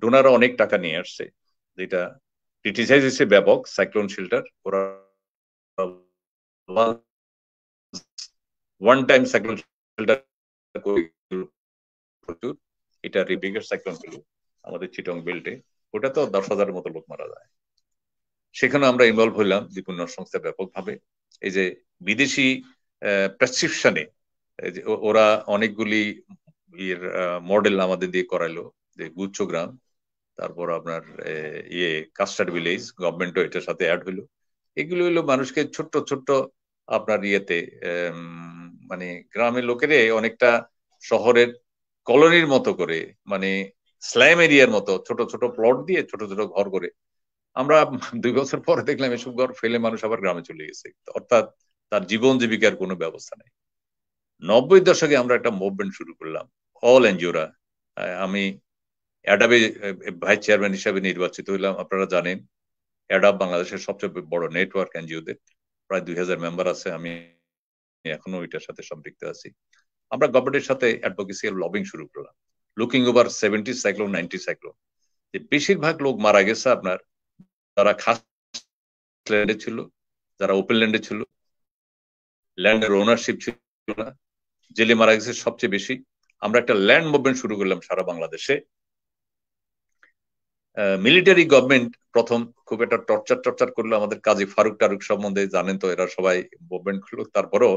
ডোনাররা অনেক টাকা নিয়ে আসছে, যেটা ক্রিটিসাইজ হয়েছে ব্যাপক। সাইক্লোন শেল্টার ওরা ওয়ান টাইম সাইক্লোন শেল্টার প্রচুর, এটা বিগেস্ট সাইক্লোন ছিল আমাদের চিটং বেল্টে, ওটা তো 10,000-এর মতো লোক মারা যায়। সেখানে আমরা ইনভলভ হইলাম বিপণন সংস্থা ব্যাপকভাবে। এই যে বিদেশি প্রেসক্রিপশনে ওরা অনেকগুলি মডেল আমাদের দিয়ে করাইলো, যে গুচ্ছগ্রাম, তারপর আপনার কাস্টার্ড ভিলেজ, গভর্নমেন্টও এটার সাথে অ্যাড হইলো। এগুলো হইলো মানুষকে ছোট্ট ছোট্ট আপনার ইয়েতে মানে গ্রামের লোকেরে অনেকটা শহরের কলোনির মতো করে, মানে স্ল্যাম এরিয়ার মতো ছোট ছোট প্লট দিয়ে ছোট ছোট ঘর করে। আমরা 2 বছর পরে দেখলাম এসব ঘর ফেলে মানুষ আবার গ্রামে চলে গেছে, অর্থাৎ তার জীবন জীবিকার কোনো ব্যবস্থা নেই। 90-এর দশকে আমরা একটা মুভমেন্ট শুরু করলাম, অল এনজিওরা। আমি অ্যাডাবে ভাইস চেয়ারম্যান হিসাবে নির্বাচিত হইলাম। আপনারা জানেন অ্যাডাব বাংলাদেশের সবচেয়ে বড় নেটওয়ার্ক এনজিওদের, প্রায় 2000 মেম্বার আছে। আমি এখনো এটার সাথে সম্পৃক্ত আছি। আমরা গভর্নমেন্টের সাথে অ্যাডভোকেসি আর লবিং শুরু করলাম, লুকিং ওভার 70 সাইক্লোন 90 সাইক্লোন। বেশিরভাগ লোক মারা গেছে আপনার যারা খাস ল্যান্ডে ছিল, যারা ওপেন ল্যান্ডে ছিল, ল্যান্ডের ওনারশিপ ছিল না, জেলে মারা গেছে সবচেয়ে বেশি। আমরা একটা ল্যান্ড মুভমেন্ট শুরু করলাম সারা বাংলাদেশে। মিলিটারি গভর্নমেন্ট প্রথম খুব একটা টর্চার করলো আমাদের, কাজী ফারুক টারুক সম্বন্ধে জানেন তো, এরা সবাই মুভমেন্ট করলো। তারপরও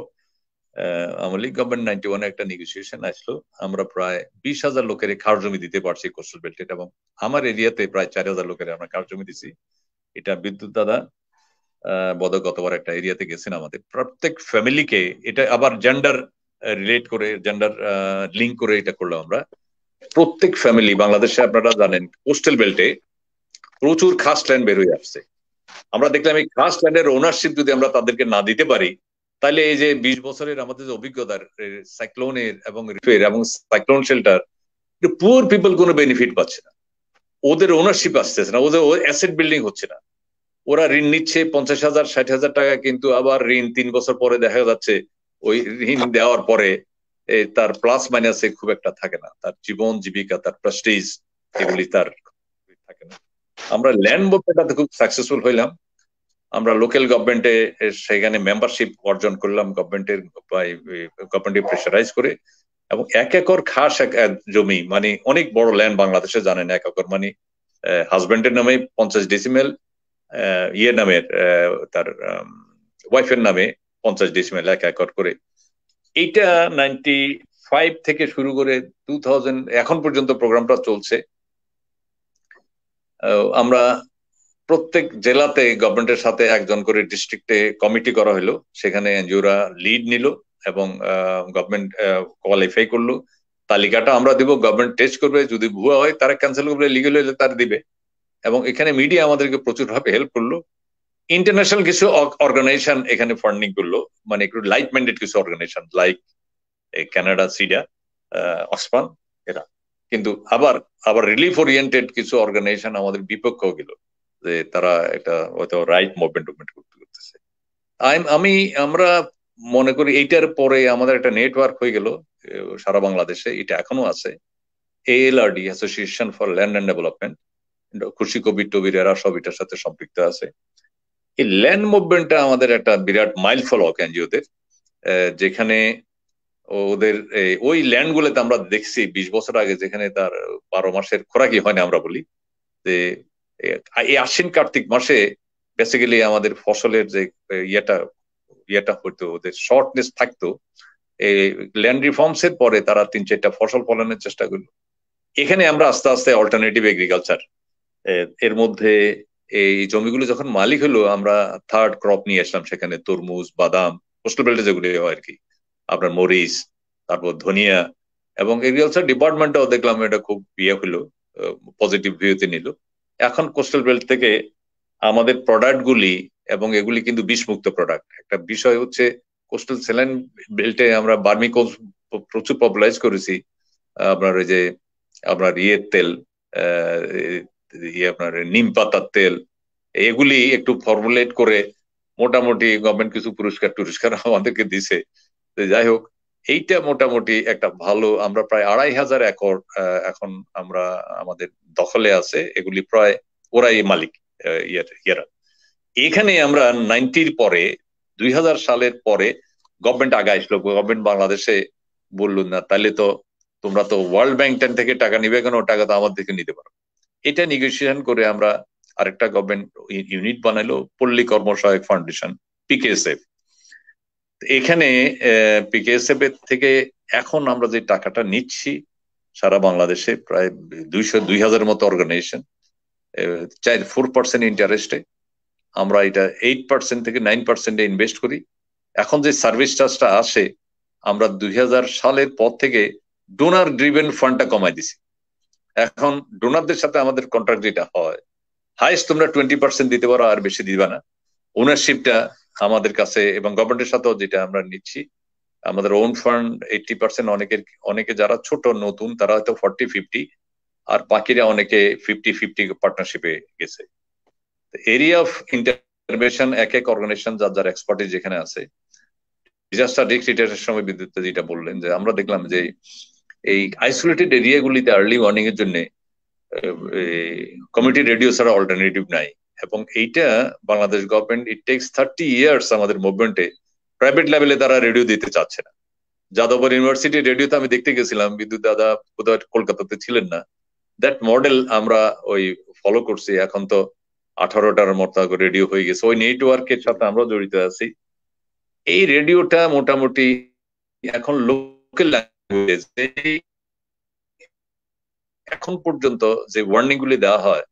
আওয়ামী লীগ গভর্নমেন্ট 91-এ একটা নেগোসিয়েশন আসলো, আমরা প্রায় 20,000 লোকের খাস জমি দিতে পারছি কোস্টাল বেল্টে, এবং আমার এরিয়াতে প্রায় 4,000 লোকের আমরা খাস জমি দিছি। এটা বিদ্যুৎ দাদা বোধহয় গতবার একটা এরিয়াতে গেছেন আমাদের, প্রত্যেক ফ্যামিলিকে, এটা আবার জেন্ডার রিলেট করে, জেন্ডার লিঙ্ক করে এটা করলাম আমরা। প্রত্যেক ফ্যামিলি বাংলাদেশে আপনারা জানেন কোস্টাল বেল্টে প্রচুর খাস ল্যান্ড বের হয়ে আসছে। আমরা দেখলাম এই খাস ল্যান্ডের ওনারশিপ যদি আমরা তাদেরকে না দিতে পারি, তাহলে এই যে 20 বছরের আমাদের যে অভিজ্ঞতার সাইক্লোনের এবং রিফের এবং সাইক্লোন শেল্টার, পুয়ার পিপল কোনো বেনিফিট পাচ্ছে না, ওদের ওনারশিপ আসতেছে না, ওদের অ্যাসেট বিল্ডিং হচ্ছে না। ওরা ঋণ নিচ্ছে 50,000 60,000 টাকা, কিন্তু আবার ঋণ 3 বছর পরে দেখা যাচ্ছে ওই ঋণ দেওয়ার পরে তার প্লাস মাইনাসে খুব একটা থাকে না, তার জীবন জীবিকা, তার প্রেস্টিজ, এগুলি তার থাকে না। আমরা ল্যান্ড মুভমেন্টটাতে খুব সাকসেসফুল হইলাম। আমরা লোকাল গভর্নমেন্টে সেখানে মেম্বারশিপ অর্জন করলাম, গভর্নমেন্টের প্রেসারাইজ করে, এবং 1 একর খাস জমি, মানে অনেক বড় ল্যান্ড বাংলাদেশে জানেন, 1 একর মানে হাজবেন্ডের নামে 50 ডেসিমেল, ইয়ে নামের তার ওয়াইফের নামে 50 ডেসিমেল, 1 একর করে। এইটা 95 থেকে শুরু করে 2000 এখন পর্যন্ত প্রোগ্রামটা চলছে। আমরা প্রত্যেক জেলাতে গভর্নমেন্টের সাথে একজন করে ডিস্ট্রিক্টে কমিটি করা হলো, সেখানে এনজিওরা লিড নিল এবং গভর্নমেন্ট কোয়ালিফাই করলো। তালিকাটা আমরা দিব, গভর্নমেন্ট টেস্ট করবে, যদি ভুয়া হয় তারা ক্যান্সেল করবে, লিগেল হলে তার দিবে। এবং এখানে মিডিয়া আমাদেরকে প্রচুর ভাবে হেল্প করলো। ইন্টারন্যাশনাল কিছু অর্গানাইজেশন এখানে ফান্ডিং করলো, মানে একটু লাইট মাইন্ডেড কিছু অর্গানাইজেশন, লাইক কানাডা, সিডা, অক্সফাম, এরা। কিন্তু আবার রিলিফ ওরিয়েন্টেড কিছু অর্গানাইজেশন আমাদের বিপক্ষেও গেল, যে তারা এটা হয়তো রাইট মুভমেন্ট করতেছে। আমরা মনে করি এইটার পরে আমাদের একটা নেটওয়ার্ক হয়ে গেল সারা বাংলাদেশে, এটা এখনো আছে, ALRD, association for land and development, খুশি কবির টবির এরা সব এটার সাথে সম্পৃক্ত আছে। এই ল্যান্ড মুভমেন্টটা আমাদের একটা বিরাট মাইল ফলক এনজিওদের, যেখানে ওদের ওই ল্যান্ড গুলোতে আমরা দেখছি 20 বছর আগে, যেখানে তার 12 মাসের খোরাকি হয় না, আমরা বলি যে এই আশ্বিন কার্তিক মাসে বেসিক্যালি আমাদের ফসলের যে ইয়েটা হতো, ওদের শর্টনেস থাকতো। এই ল্যান্ড রিফর্মস এর পরে তারা 3-4টা ফসল ফলানোর চেষ্টা করলো। এখানে আমরা আস্তে আস্তে অল্টারনেটিভ এগ্রিকালচার এর মধ্যে এই জমিগুলো যখন মালিক হলো, আমরা থার্ড ক্রপ নিয়ে আসলাম সেখানে, তরমুজ, বাদাম, কোস্টাল বেল্টে যেগুলো হয় আর কি, আপনার মরিচ, তারপর ধনিয়া, এবং এগ্রিকালচার ডিপার্টমেন্টটাও দেখলাম এটা খুব হলো, পজিটিভ ভিউতে নিল। এখন কোস্টাল বেল্ট থেকে আমাদের প্রোডাক্ট গুলি, এবং এগুলি কিন্তু বিষমুক্ত প্রোডাক্ট। একটা বিষয় হচ্ছে কোস্টাল সেলাইন বেল্টে আমরা বার্মিকোজ প্রচুর পপুলারাইজ করেছি। আপনার ওই যে আপনার ইয়ের তেল, আপনার নিম পাতার তেল, এগুলি একটু ফর্মুলেট করে মোটামুটি গভর্নমেন্ট কিছু পুরস্কার আমাদেরকে দিছে। যাই হোক, এইটা মোটামুটি একটা ভালো, আমরা প্রায় 2500 একর এখন আমরা আমাদের দখলে আছে, এগুলি প্রায় ওরাই মালিক ইয়েরা। এখানে আমরা 90-র পরে 2000 সালের পরে গভর্নমেন্ট আগে আসলো, গভর্নমেন্ট বাংলাদেশে বললো না তাহলে তো তোমরা তো ওয়ার্ল্ড ব্যাংক থেকে টাকা নিবে কেন, টাকা তো আমাদের থেকে নিতে পারো। এটা নেগোসিয়েশন করে আমরা আরেকটা গভর্নমেন্ট ইউনিট বানাইলো, পল্লী কর্মসহায়ক ফাউন্ডেশন, পিকেএসএফ। এখানে পিকেএসএফ এর থেকে এখন আমরা যে টাকাটা নিচ্ছি সারা বাংলাদেশে প্রায় 2000 মতো অর্গানাইজেশন 4% ইন্টারেস্টে আমরা এটা 8% থেকে 9% ইনভেস্ট করি। এখন যে সার্ভিস চার্জটা আসে আমরা 2000 সালের পর থেকে ডোনার ড্রিভেন ফান্ডটা কমাই দিছি। এখন ডোনারদের সাথে আমাদের কন্ট্রাক্ট যেটা হয়, হাইস্ট তোমরা 20% দিতে পারো, আর বেশি দিবা না। ওনারশিপটা আমাদের কাছে, এবং গভর্নমেন্টের সাথেও যেটা আমরা নিচ্ছি, আমাদের ওন ফান্ড 80%, অনেকে যারা ছোট নতুন তারা হয়তো 40-50, আর বাকিরা অনেকে 50-50 পার্টনারশিপে গেছে। এরিয়া অফ ইন্টারভেনশন এক এক অর্গানাইজেশন যার এক্সপার্টিস যেখানে আছে। ডিজাস্টার রিস্ক রিটার্নের সময় বিদ্যুৎ যেটা বললেন, যে আমরা দেখলাম যে এই আইসোলেটেড এরিয়াগুলিতে আর্লি ওয়ার্নিং এর জন্য কমিউনিটি রেডিও ছাড়া অল্টারনেটিভ নাই। এবং এইটা Bangladesh government it takes 30 years আমাদের মুভমেন্টে প্রাইভেট লেভেলে তারা রেডিও দিতে চাচ্ছে না। যাদবপুর ইউনিভার্সিটি রেডিওতে আমি দেখতে গেছিলাম, বিদ্যুৎ দাদা বোধহয় কলকাতাতে ছিলেন না, দ্যাট মডেল আমরা ওই ফলো করছি। এখন তো 18টার মতো রেডিও হয়ে গেছে, ওই নেটওয়ার্কের সাথে আমরা জড়িত আছি। এই রেডিওটা মোটামুটি এখন লোকাল ল্যাঙ্গুয়েজ, এখন পর্যন্ত যে ওয়ার্নিং গুলি দেওয়া হয়,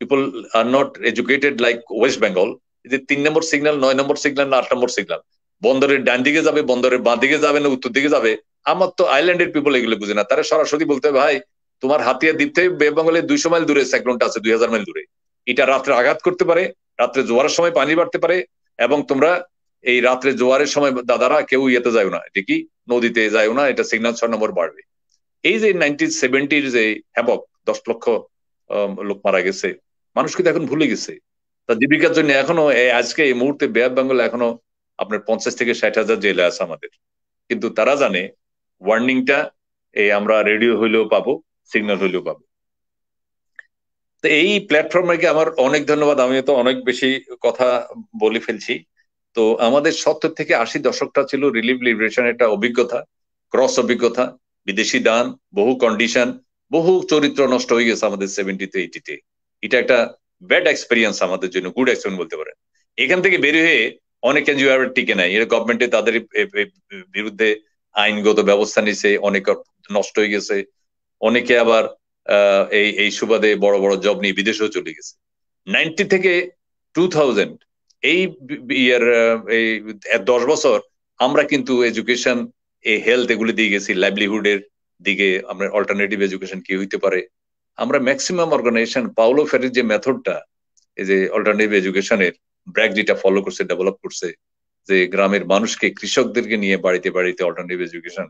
people are not educated like West Bengal. যে 3 নম্বর সিগন্যাল, 9 নম্বর সিগন্যাল না 8 নম্বর সিগন্যাল, বন্দরের ডান দিকে যাবে, বন্দরের বাঁ দিকে যাবে না উত্তর দিকে যাবে। আমার তো আইল্যান্ডের পিপল এগুলো বুঝে না, তারা সরাসরি বলতে হবে, ভাই তোমার হাতিয়া দ্বীপ থেকে বে বেঙ্গলের 200 মাইল দূরে সাইক্লোনটা আছে, 2000 মাইল দূরে, এটা রাত্রে আঘাত করতে পারে, রাত্রে জোয়ারের সময় পানি বাড়তে পারে, এবং তোমরা এই রাত্রে জোয়ারের সময় দাদারা কেউ ইয়েতে যাও না, এটা কি নদীতে যাও না, এটা সিগন্যাল 6 নম্বর বাড়বে। এই যে 1970-র যে হ্যাবক, 10 লক্ষ লোক মারা গেছে, মানুষ কিন্তু এখন ভুলে গেছে। তা জীবিকার জন্য এখনো আজকে এই মুহূর্তে বে অফ বেঙ্গল এখনো আপনার 50 থেকে 60,000 জেলে আছে আমাদের, কিন্তু তারা জানে ওয়ার্নিংটা এই আমরা রেডিও হইলেও পাবো, সিগন্যাল হইলেও পাবো। তো এই প্ল্যাটফর্মে আমার অনেক ধন্যবাদ, আমি তো অনেক বেশি কথা বলে ফেলছি। তো আমাদের 70 থেকে 80 দশকটা ছিল রিলিফ লিবারেশন একটা অভিজ্ঞতা, ক্রস অভিজ্ঞতা, বিদেশি দান, বহু কন্ডিশন, বহু চরিত্র নষ্ট হয়ে গেছে আমাদের 70-তে 80-তে। এটা একটা ব্যাড এক্সপেরিয়েন্স আমাদের জন্য, গুড এক্সপেরিয়েন্স বলতে পারেন। এখান থেকে বের হয়ে অনেক এনজিও টিকে নাই, এর গভর্নমেন্টে তাদের বিরুদ্ধে আইনগত ব্যবস্থা নিছে, অনেক নষ্ট হয়ে গেছে, অনেকে আবার এই সুবাদে বড় বড় জব নিয়ে বিদেশেও চলে গেছে। 90 থেকে 2000 এই ইয়ার এই 10 বছর আমরা কিন্তু এডুকেশন, এই হেলথ এগুলি দিয়ে গেছি, লাইভলিহুডের দিকে আমরা অল্টারনেটিভ এডুকেশন কি হইতে পারে। আমরা ম্যাক্সিমাম অর্গানাইজেশন পাউলো ফেরির যে মেথডটা, এই যে অল্টারনেটিভ এডুকেশনের ব্র্যাক যেটা ফলো করছে, ডেভেলপ করছে, যে গ্রামের মানুষকে, কৃষকদেরকে নিয়ে বাড়িতে বাড়িতে অল্টারনেটিভ এডুকেশন,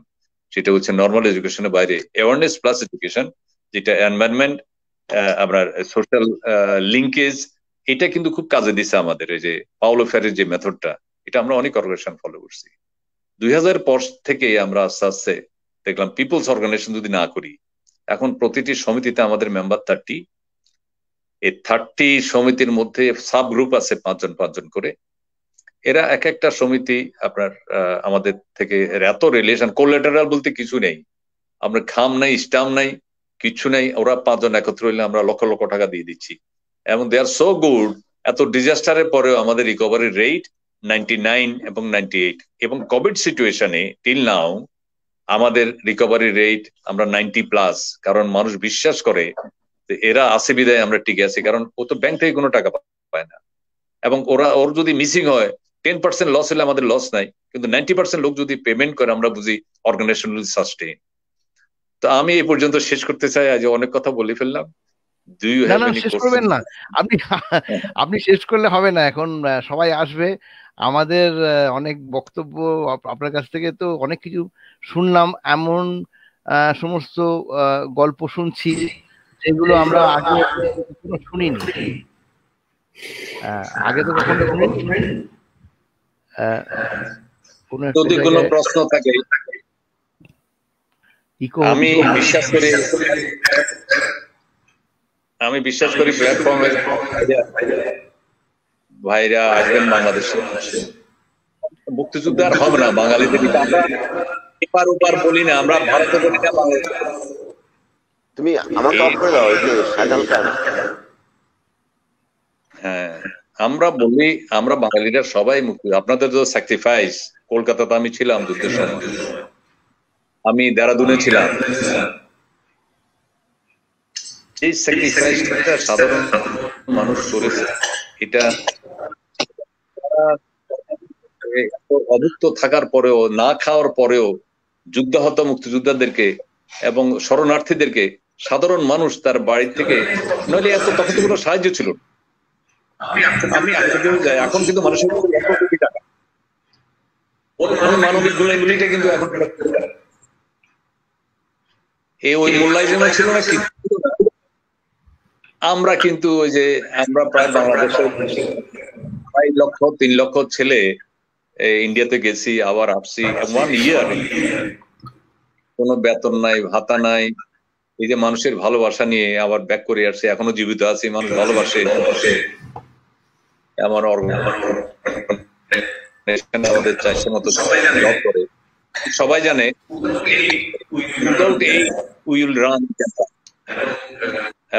সেটা হচ্ছে নর্মাল এডুকেশনের বাইরে অ্যাওয়ারনেস প্লাস এডুকেশন, যেটা এনভায়রনমেন্ট, আপনার সোশ্যাল লিঙ্কেজ, এটা কিন্তু খুব কাজে দিছে আমাদের। এই যে পাউলো ফেরির যে মেথডটা, এটা আমরা অনেক অর্গানাইজেশন ফলো করছি। 2000 পর থেকে আমরা আস্তে আস্তে দেখলাম পিপলস অর্গানাইজেশন যদি না করি, এখন প্রতিটি সমিতিতে আমাদের মেম্বার 30, এই 30 সমিতির মধ্যে সাব গ্রুপ আছে 5জন করে। এরা এক একটা সমিতি আপনার আমাদের থেকে এত রিলেশন, কোলাটেরাল বলতে কিছু নেই, আমরা খাম নাই, স্টাম নাই, কিছু নাই। ওরা 5 জন একত্র হইলে আমরা লক্ষ লক্ষ টাকা দিয়ে দিচ্ছি, এবং দে আর সো গুড। এত ডিজাস্টারের পরেও আমাদের রিকভারি রেট 99 এবং 98, এবং কোভিড সিচুয়েশনে টিল নাও আমাদের রিকভারি রেট আমরা 90+। কারণ মানুষ বিশ্বাস করে যে এরা আছে বিদায় আমরা টিকে আছি, কারণ ও তো ব্যাংক থেকে কোনো টাকা পায় না, এবং ওর যদি মিসিং হয় 10% লস হলে আমাদের লস নাই, কিন্তু 90% লোক যদি পেমেন্ট করে আমরা বুঝি অর্গানাইজেশন উইল সাস্টেইন। তো আমি এই পর্যন্ত শেষ করতে চাই, আজ অনেক কথা বলে ফেললাম। শেষ করবেন না আপনি, আপনি শেষ করলে হবে না, এখন সবাই আসবে, আমাদের অনেক বক্তব্য আপনার কাছ থেকে তো অনেক কিছু শুনলাম, এমন সমস্ত গল্প শুনছি যেগুলো আমরা আগে কখনো শুনিনি, আগে তো কখনো শুনিনি। যদি কোনো প্রশ্ন থাকে আমি বিশ্বাস করি প্ল্যাটফর্মের ভাইরা আসবেন বাংলাদেশে, মুক্তিযুদ্ধ আর হবে না বাঙালিদের। আমরা এপার ওপার বলি না, আমরা ভারতে বলি না, বাংলাদেশে। তুমি আমাকে অফ করে দাও, শাহজাহান খান। হ্যাঁ, আমরা বলি আমরা বাঙালিরা সবাই মুক্তি। আপনাদের তো স্যাক্রিফাইস, কলকাতাতে আমি ছিলাম যুদ্ধের সময়, আমি দেরাদুনে ছিলাম, এই স্যাক্রিফাইসটা সাধারণ মানুষ করেছে। এটা অভুক্ত থাকার পরেও, না খাওয়ার পরেও যুদ্ধাহত মুক্তিযোদ্ধাদেরকে এবং শরণার্থীদেরকে সাধারণ মানুষ তার বাড়ি থেকে, নইলে এত তখন তো কোনো সাহায্য ছিল না। আমি যাই, এখন কিন্তু মানুষের কোটি টাকা মানবিক গুণাগুলিটা কিন্তু এখন ওই মূল্যায় যেন ছিল না। আমরা কিন্তু ওই যে আমরা প্রায় বাংলাদেশের 2.5 লক্ষ 3 লক্ষ ছেলে ইন্ডিয়াতে গেছি, আবার আসছি 1 ইয়ার, কোনো বেতন নাই, ভাতা নাই। এই যে মানুষের ভালোবাসা নিয়ে আবার ব্যাক করে আসছে, এখনো জীবিত আছি, মানুষ ভালোবাসে। আমার আমাদের চাইছে মতো জব করে, সবাই জানে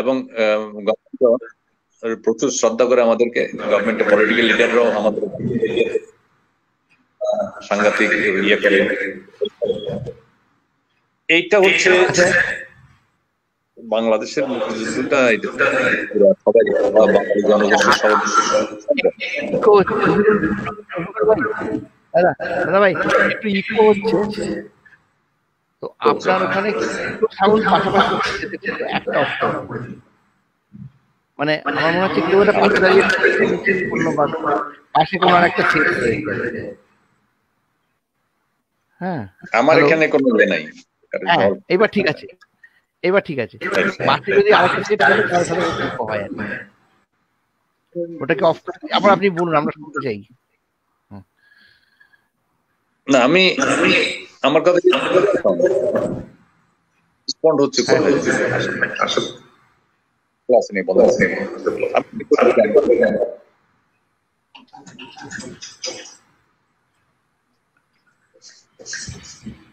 এবং প্রচুর শ্রদ্ধা করে আমাদেরকে, গভর্নমেন্টের পলিটিক্যাল লিডাররাও আমাদের সাংঘাতিক ইয়ে করে। এইটা হচ্ছে বাংলাদেশের মুক্তিযুদ্ধটা, সবাই বাঙালি জনগোষ্ঠীর সবাই। দাদা ভাই একটু ইকো হচ্ছে, তো আপনার ওখানে সাউন্ড পাশাপাশি একটা মানে আমার মনে হচ্ছে কেউ একটা পাশে দাঁড়িয়ে পাশে কোনো একটা ছেলে হয়ে গেছে। হ্যাঁ, আমার এখানে কোনো ইয়ে নাই। এবার ঠিক আছে, এবার ঠিক আছে। পাশে যদি আরেকটা সেট থাকে তাহলে হয় আর ওটাকে অফ করে আবার আপনি বলুন, আমরা শুনতে চাই। না, আমি আমার কথা রেসপন্ড হচ্ছে ক্লাস নেই, বলা আছে।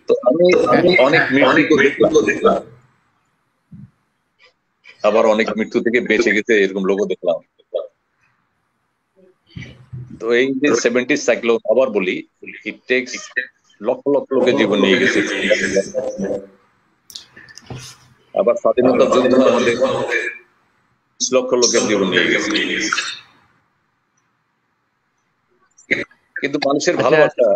তো আমি অনেক মৃত্যু দেখলাম, আবার অনেক মৃত্যু থেকে বেঁচে গেছে এরকম লোকও দেখলাম। তো এই যে 70 সাইক্লোন, আবার বলি, ইট টেকস লক্ষ লক্ষ লোকের জীবন নিয়ে গেছে। আবার স্বাধীনতার যুদ্ধ আমাদের 20 লক্ষ লোকের জীবন নিয়ে গেছে। কিন্তু মানুষের ভালোবাসা,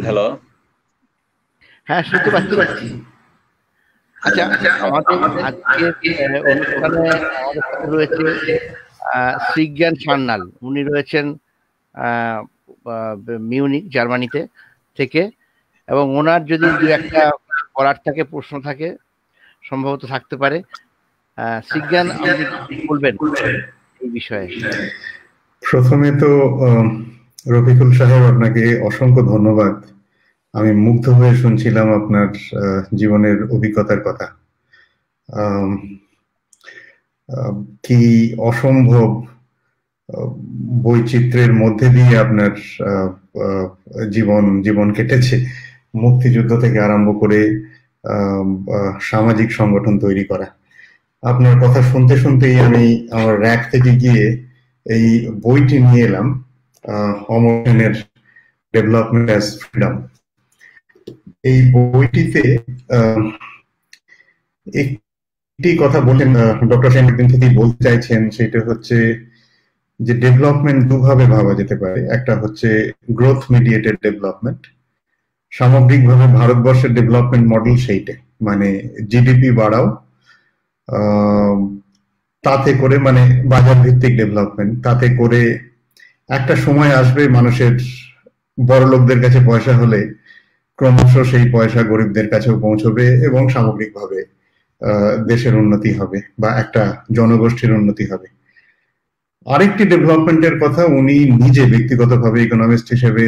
হ্যালো, হ্যাঁ শুনতে পাচ্ছি। আচ্ছা, আমাদের আজকে অনুষ্ঠানে আমাদের সাথে রয়েছে শ্রীজ্ঞান সান্যাল। উনি রয়েছেন মিউনিক, জার্মানিতে থেকে, এবং ওনার যদি দু একটা করার থাকে, প্রশ্ন থাকে, সম্ভবত থাকতে পারে। শ্রীজ্ঞান, আপনি বলবেন এই বিষয়ে? প্রথমে তো রফিকুল সাহেব, আপনাকে অসংখ্য ধন্যবাদ। আমি মুগ্ধ হয়ে শুনছিলাম আপনার জীবনের অভিজ্ঞতার কথা। কি অসম্ভব বৈচিত্র্যের মধ্যে দিয়ে আপনার জীবন কেটেছে, মুক্তিযুদ্ধ থেকে আরম্ভ করে সামাজিক সংগঠন তৈরি করা। আপনার কথা শুনতে শুনতেই আমি আমার র্যাক থেকে গিয়ে এই বইটি নিয়ে এলাম, অমর সেনের ডেভেলপমেন্ট অ্যাজ ফ্রিডম। এই বইটিতে একটি কথা বলেন, ডক্টর সেন একদিন থেকেই বলতে চাইছেন, সেটা হচ্ছে যে ডেভেলপমেন্ট দুভাবে ভাবা যেতে পারে। একটা হচ্ছে গ্রোথ মিডিয়েটেড ডেভেলপমেন্ট। সামগ্রিকভাবে ভারতবর্ষের ডেভেলপমেন্ট মডেল সেইটা, মানে জিডিপি বাড়াও, তাতে করে, মানে বাজার ভিত্তিক ডেভেলপমেন্ট, তাতে করে একটা সময় আসবে মানুষের, বড় লোকদের কাছে পয়সা হলে ক্রমশ সেই পয়সা গরিবদের কাছেও পৌঁছবে এবং সামগ্রিকভাবে দেশের উন্নতি হবে বা একটা জনগোষ্ঠীর উন্নতি হবে। আরেকটি ডেভেলপমেন্টের কথা উনি নিজে ব্যক্তিগতভাবে ইকোনমিস্ট হিসেবে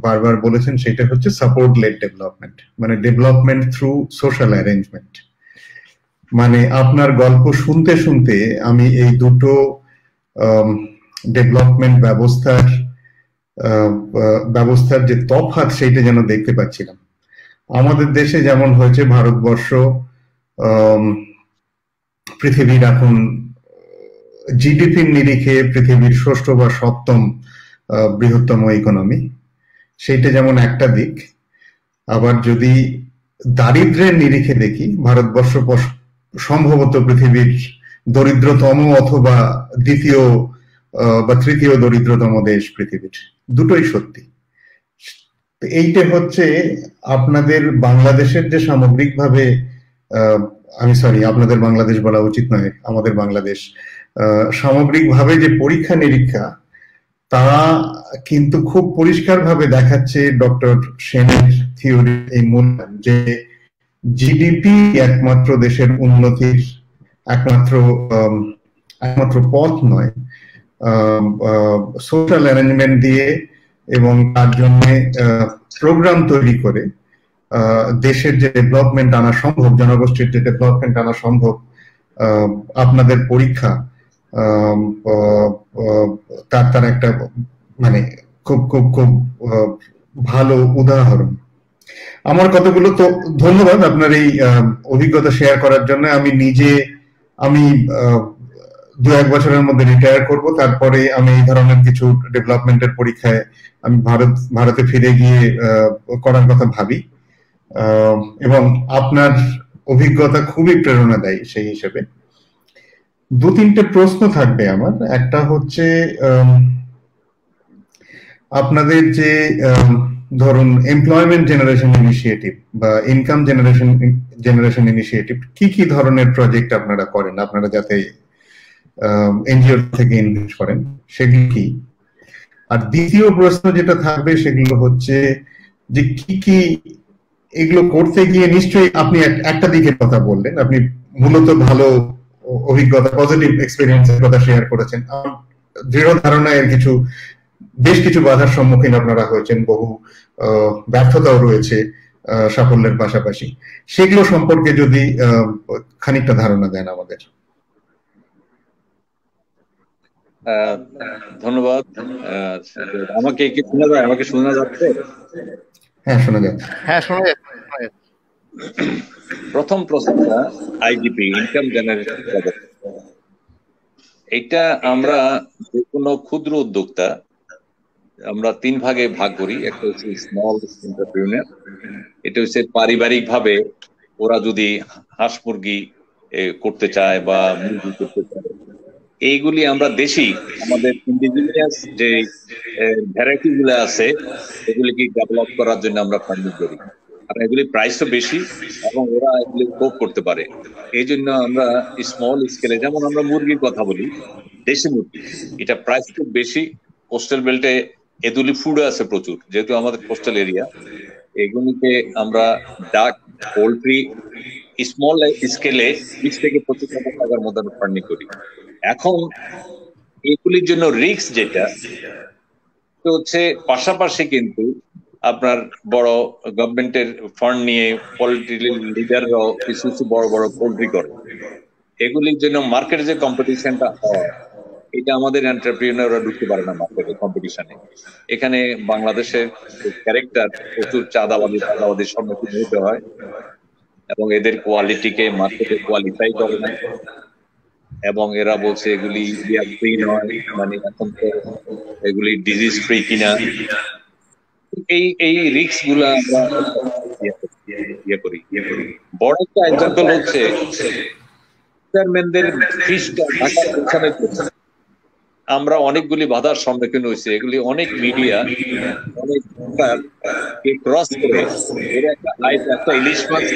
বারবার বলেছেন, সেটা হচ্ছে সাপোর্ট লেড ডেভেলপমেন্ট, মানে ডেভেলপমেন্ট থ্রু সোশ্যাল অ্যারেঞ্জমেন্ট। মানে আপনার গল্প শুনতে শুনতে আমি এই দুটো ডেভেলপমেন্ট ব্যবস্থার যে তফাৎ সেইটা যেন দেখতে পাচ্ছিলাম। আমাদের দেশে যেমন হয়েছে, ভারতবর্ষ পৃথিবীর এখন জিডিপির নিরিখে পৃথিবীর ষষ্ঠ বা সপ্তম বৃহত্তম ইকোনমি, সেইটা যেমন একটা দিক। আবার যদি দারিদ্র্যের নিরিখে দেখি, ভারতবর্ষ সম্ভবত পৃথিবীর দরিদ্রতম অথবা দ্বিতীয় বা তৃতীয় দরিদ্রতম দেশ পৃথিবীর, দুটোই সত্যি। এইটা হচ্ছে আপনাদের বাংলাদেশের যে সামগ্রিকভাবে, আপনাদের বাংলাদেশ বলা উচিত নয়, আমাদের বাংলাদেশ সামগ্রিকভাবে যে পরীক্ষা নিরীক্ষা, তা কিন্তু খুব পরিষ্কারভাবে দেখাচ্ছে ডক্টর সেনের থিওরি, এই মূল্যায়ন, যে জিডিপি একমাত্র দেশের উন্নতির একমাত্র পথ নয়। সোশ্যাল অ্যারেঞ্জমেন্ট দিয়ে এবং তার জন্য প্রোগ্রাম তৈরি করে দেশের যে ডেভেলপমেন্ট আনা সম্ভব, জনগোষ্ঠীর যে ডেভেলপমেন্ট আনা সম্ভব, আপনাদের পরীক্ষা তার একটা মানে খুব খুব খুব ভালো উদাহরণ। আমার কতগুলো তো ধন্যবাদ আপনার এই অভিজ্ঞতা শেয়ার করার জন্য। আমি 2-1 বছরের মধ্যে রিটায়ার করব, তারপরে আমি এই ধরনের কিছু ডেভেলপমেন্টের পরীক্ষায় আমি ভারতে ফিরে গিয়ে করার কথা ভাবি, এবং আপনার অভিজ্ঞতা খুবই প্রেরণাদায়ী সেই হিসেবে। 2-3টে প্রশ্ন থাকবে আমার। একটা হচ্ছে, আপনাদের যে ধরুন এমপ্লয়মেন্ট জেনারেশন ইনিশিয়েটিভ বা ইনকাম জেনারেশন ইনিশিয়েটিভ, কি ধরনের প্রজেক্ট আপনারা করেন, আপনারা যাতে এনজিও থেকে ইনভেস্ট করেন, সেগুলি কি? আর দ্বিতীয় প্রশ্ন যেটা থাকবে সেগুলো হচ্ছে যে কি এগুলো করতে গিয়ে, নিশ্চয়ই আপনি একটা দিকের কথা বললেন, আপনি মূলত ভালো অভিজ্ঞতা, পজিটিভ এক্সপেরিয়েন্সের কথা শেয়ার করেছেন। আমার দৃঢ় ধারণা এর বেশ কিছু বাধার সম্মুখীন আপনারা হয়েছেন, বহু ব্যর্থতাও রয়েছে সাফল্যের পাশাপাশি। সেগুলো সম্পর্কে যদি খানিকটা ধারণা দেন আমাদের। ধন্যবাদ। আমাকে কি শোনা যায়? আমাকে শোনা যাচ্ছে? হ্যাঁ, শোনা যাচ্ছে। হ্যাঁ, শোনা যাচ্ছে। প্রথম প্রশ্নটা আইডিপি, ইনকাম জেনারেশন প্রজেক্ট। এটা আমরা যে কোনো ক্ষুদ্র উদ্যোক্তা আমরা 3 ভাগে ভাগ করি। একটা হচ্ছে স্মল এন্টারপ্রেনিউর, এটা হচ্ছে পারিবারিক ভাবে ওরা যদি হাঁস মুরগি করতে চায় বা মুরগি করতে চায়, এইগুলি আমরা দেশি আমাদের ইন্ডিজিনিয়াস যে ভ্যারাইটি গুলো আছে এগুলিকে ডেভেলপ করার জন্য আমরা ফান্ডিং করি। আর এগুলি প্রাইসও বেশি এবং ওরা এগুলি কোপ করতে পারে। এই জন্য আমরা স্মল স্কেলে, যেমন আমরা মুরগির কথা বলি, দেশি মুরগি, এটা প্রাইস খুব বেশি। কোস্টাল বেল্টে এদুলি ফুড আছে প্রচুর, যেহেতু আমাদের কোস্টাল এরিয়া, এগুলিকে আমরা ডাক, পোল্ট্রি স্মল স্কেলে 20 থেকে 25 হাজার টাকার মধ্যে ফান্ডিং করি। এখন এগুলির জন্য রিস্ক যেটা হচ্ছে, পাশাপাশি কিন্তু আপনার বড় গভর্নমেন্টের ফান্ড নিয়ে পলিটিক্যাল লিডাররাও কিছু কিছু বড় বড় পোল্ট্রি করে। এগুলির জন্য মার্কেটে যে কম্পিটিশনটা হয়, এটা আমাদের এন্টারপ্রেনিউররা ঢুকতে পারে না মার্কেটে কম্পিটিশনে। এখানে বাংলাদেশের ক্যারেক্টার প্রচুর চাঁদাবাদির সম্মুখীন হতে হয় এবং এদের কোয়ালিটিকে মার্কেটে কোয়ালিফাই করে না, এবং এরা বলছে এগুলি ফ্রি নয়, মানে এখন তো এগুলি ডিজিজ ফ্রি কিনা। এই রিস্ক গুলা আমরা ইয়ে করি। বড় একটা এক্সাম্পল হচ্ছে চেয়ারম্যানদের ফিসটা ঢাকা পৌঁছানোর জন্য আমরা অনেকগুলি বাধার সম্মুখীন হয়েছে। এগুলি অনেক মিডিয়া অনেক ক্রস করে একটা ইলিশ মাছ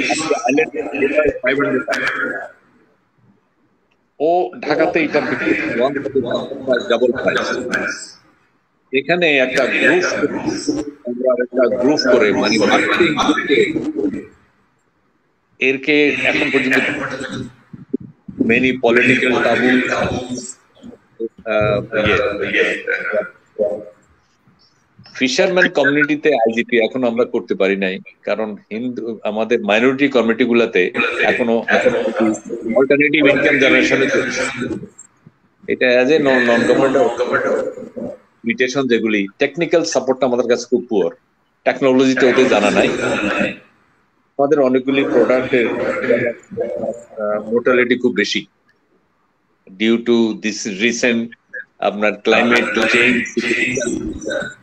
ও ঢাকাতে এটা ডাবল প্রাইস। এখানে একটা গ্রুপ করে মানে মার্কেটিং এরকে এখন পর্যন্ত মেনি পলিটিক্যাল টাবু ফিশারম্যান কমিউনিটিতে আইজিপি এখনো আমরা করতে পারি নাই, কারণ হিন্দু আমাদের মাইনরিটি কমিউনিটি গুলাতে এখনো অল্টারনেটিভ ইনকাম জেনারেশনে এটা as a non government limitation, যেগুলি টেকনিক্যাল সাপোর্টটা আমাদের কাছে খুব পুয়ার, টেকনোলজিতে ওদের জানা নাই। আমাদের অনেকগুলি প্রোডাক্টের মোর্টালিটি খুব বেশি ডিউ টু দিস রিসেন্ট আপনার ক্লাইমেট চেঞ্জ,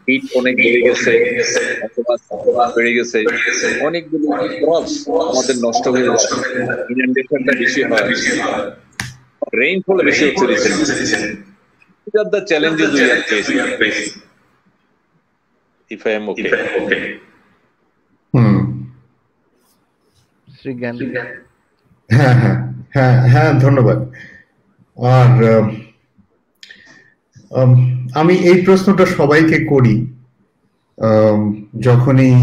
হিট অনেক বেড়ে গেছে, বেড়ে গেছে, অনেকগুলো ক্রপস আমাদের নষ্ট হয়ে যাচ্ছে, ইনন্ডেশনটা বেশি হয়, রেইনফল বেশি হচ্ছে recently. These are the challenges we are facing. If I am okay. Srigyan. হ্যাঁ হ্যাঁ হ্যাঁ হ্যাঁ, ধন্যবাদ। আর আমি এই প্রশ্নটা সবাইকে করি যখনই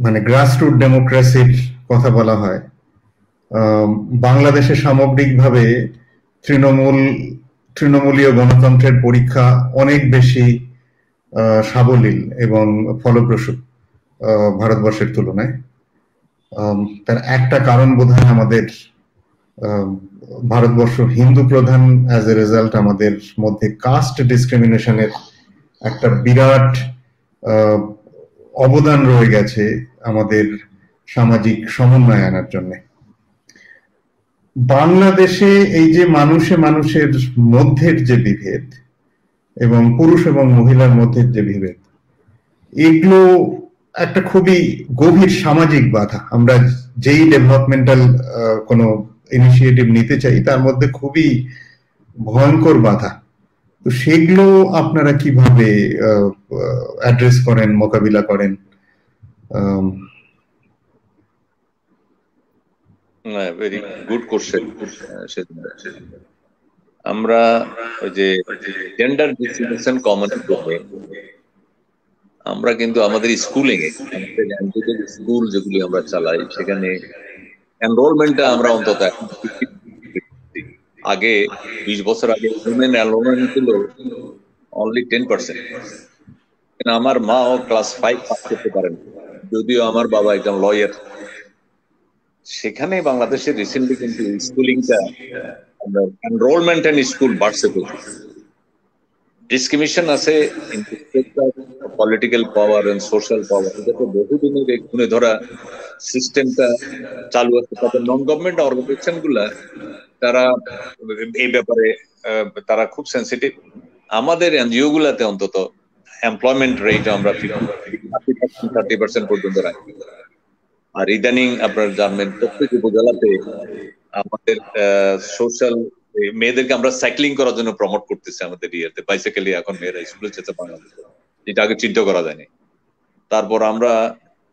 মানে গ্রাসরুট ডেমোক্রেসির কথা বলা হয়। বাংলাদেশে সামগ্রিকভাবে তৃণমূলীয় গণতন্ত্রের পরীক্ষা অনেক বেশি সাবলীল এবং ফলপ্রসূ ভারতবর্ষের তুলনায়। তার একটা কারণ বোধহয় আমাদের ভারতবর্ষ হিন্দু প্রধান, অ্যাজ এ রেজাল্ট আমাদের মধ্যে কাস্ট ডিসক্রিমিনেশনের একটা বিরাট অবদান রয়ে গেছে আমাদের সামাজিক সমন্বয় আনার জন্য। বাংলাদেশে এই যে মানুষের মধ্যের যে বিভেদ এবং পুরুষ এবং মহিলার মধ্যে যে বিভেদ, এগুলো একটা খুবই গভীর সামাজিক বাধা। আমরা যেই ডেভেলপমেন্টাল কোনো ইনিশিয়েটিভ নিতে চাই তার মধ্যে খুবই ভয়ঙ্কর বাধা। তো সেগুলো আপনারা কিভাবে অ্যাড্রেস করেন, মোকাবিলা করেন? Very good question. আমরা ওই যে জেন্ডার ডিস্ট্রিবিউশন কমন করবে, আমরা কিন্তু আমাদের স্কুলিং এ স্কুল যেগুলি আমরা চালাই সেখানে এনরোলমেন্টটা আমরা অন্তত আগে 20 বছর আগে উইমেন এনরোলমেন্ট ছিল অনলি 10%। আমার মাও ক্লাস 5 পাস করতে পারেন, যদিও আমার বাবা একজন লয়ার। সেখানে বাংলাদেশের রিসেন্টলি কিন্তু স্কুলিংটা এনরোলমেন্ট এন্ড স্কুল বাড়ছে। ডিসক্রিমিনেশন আছে in respect of political power and social power, এটা তো বহুদিনের এক্ষুনি ধরা সিস্টেমটা চালু আছে। তাদের নন গভর্নমেন্ট অর্গানাইজেশন গুলা তারা এই ব্যাপারে তারা খুব সেন্সিটিভ। আমাদের এনজিও গুলাতে অন্তত এমপ্লয়মেন্ট রেট আমরা 30% পর্যন্ত রাখি। আর ইদানিং আপনার জানবেন প্রত্যেক উপজেলাতে আমাদের সোশ্যাল মেয়েদেরকে আমরা সাইক্লিং করার জন্য প্রমোট করতেছি। আমাদের ইয়েতে বাইসাইকেলে এখন মেয়েরা স্কুলে যেতে বাংলাদেশে, যেটা আগে চিন্তা করা যায়নি। তারপর আমরা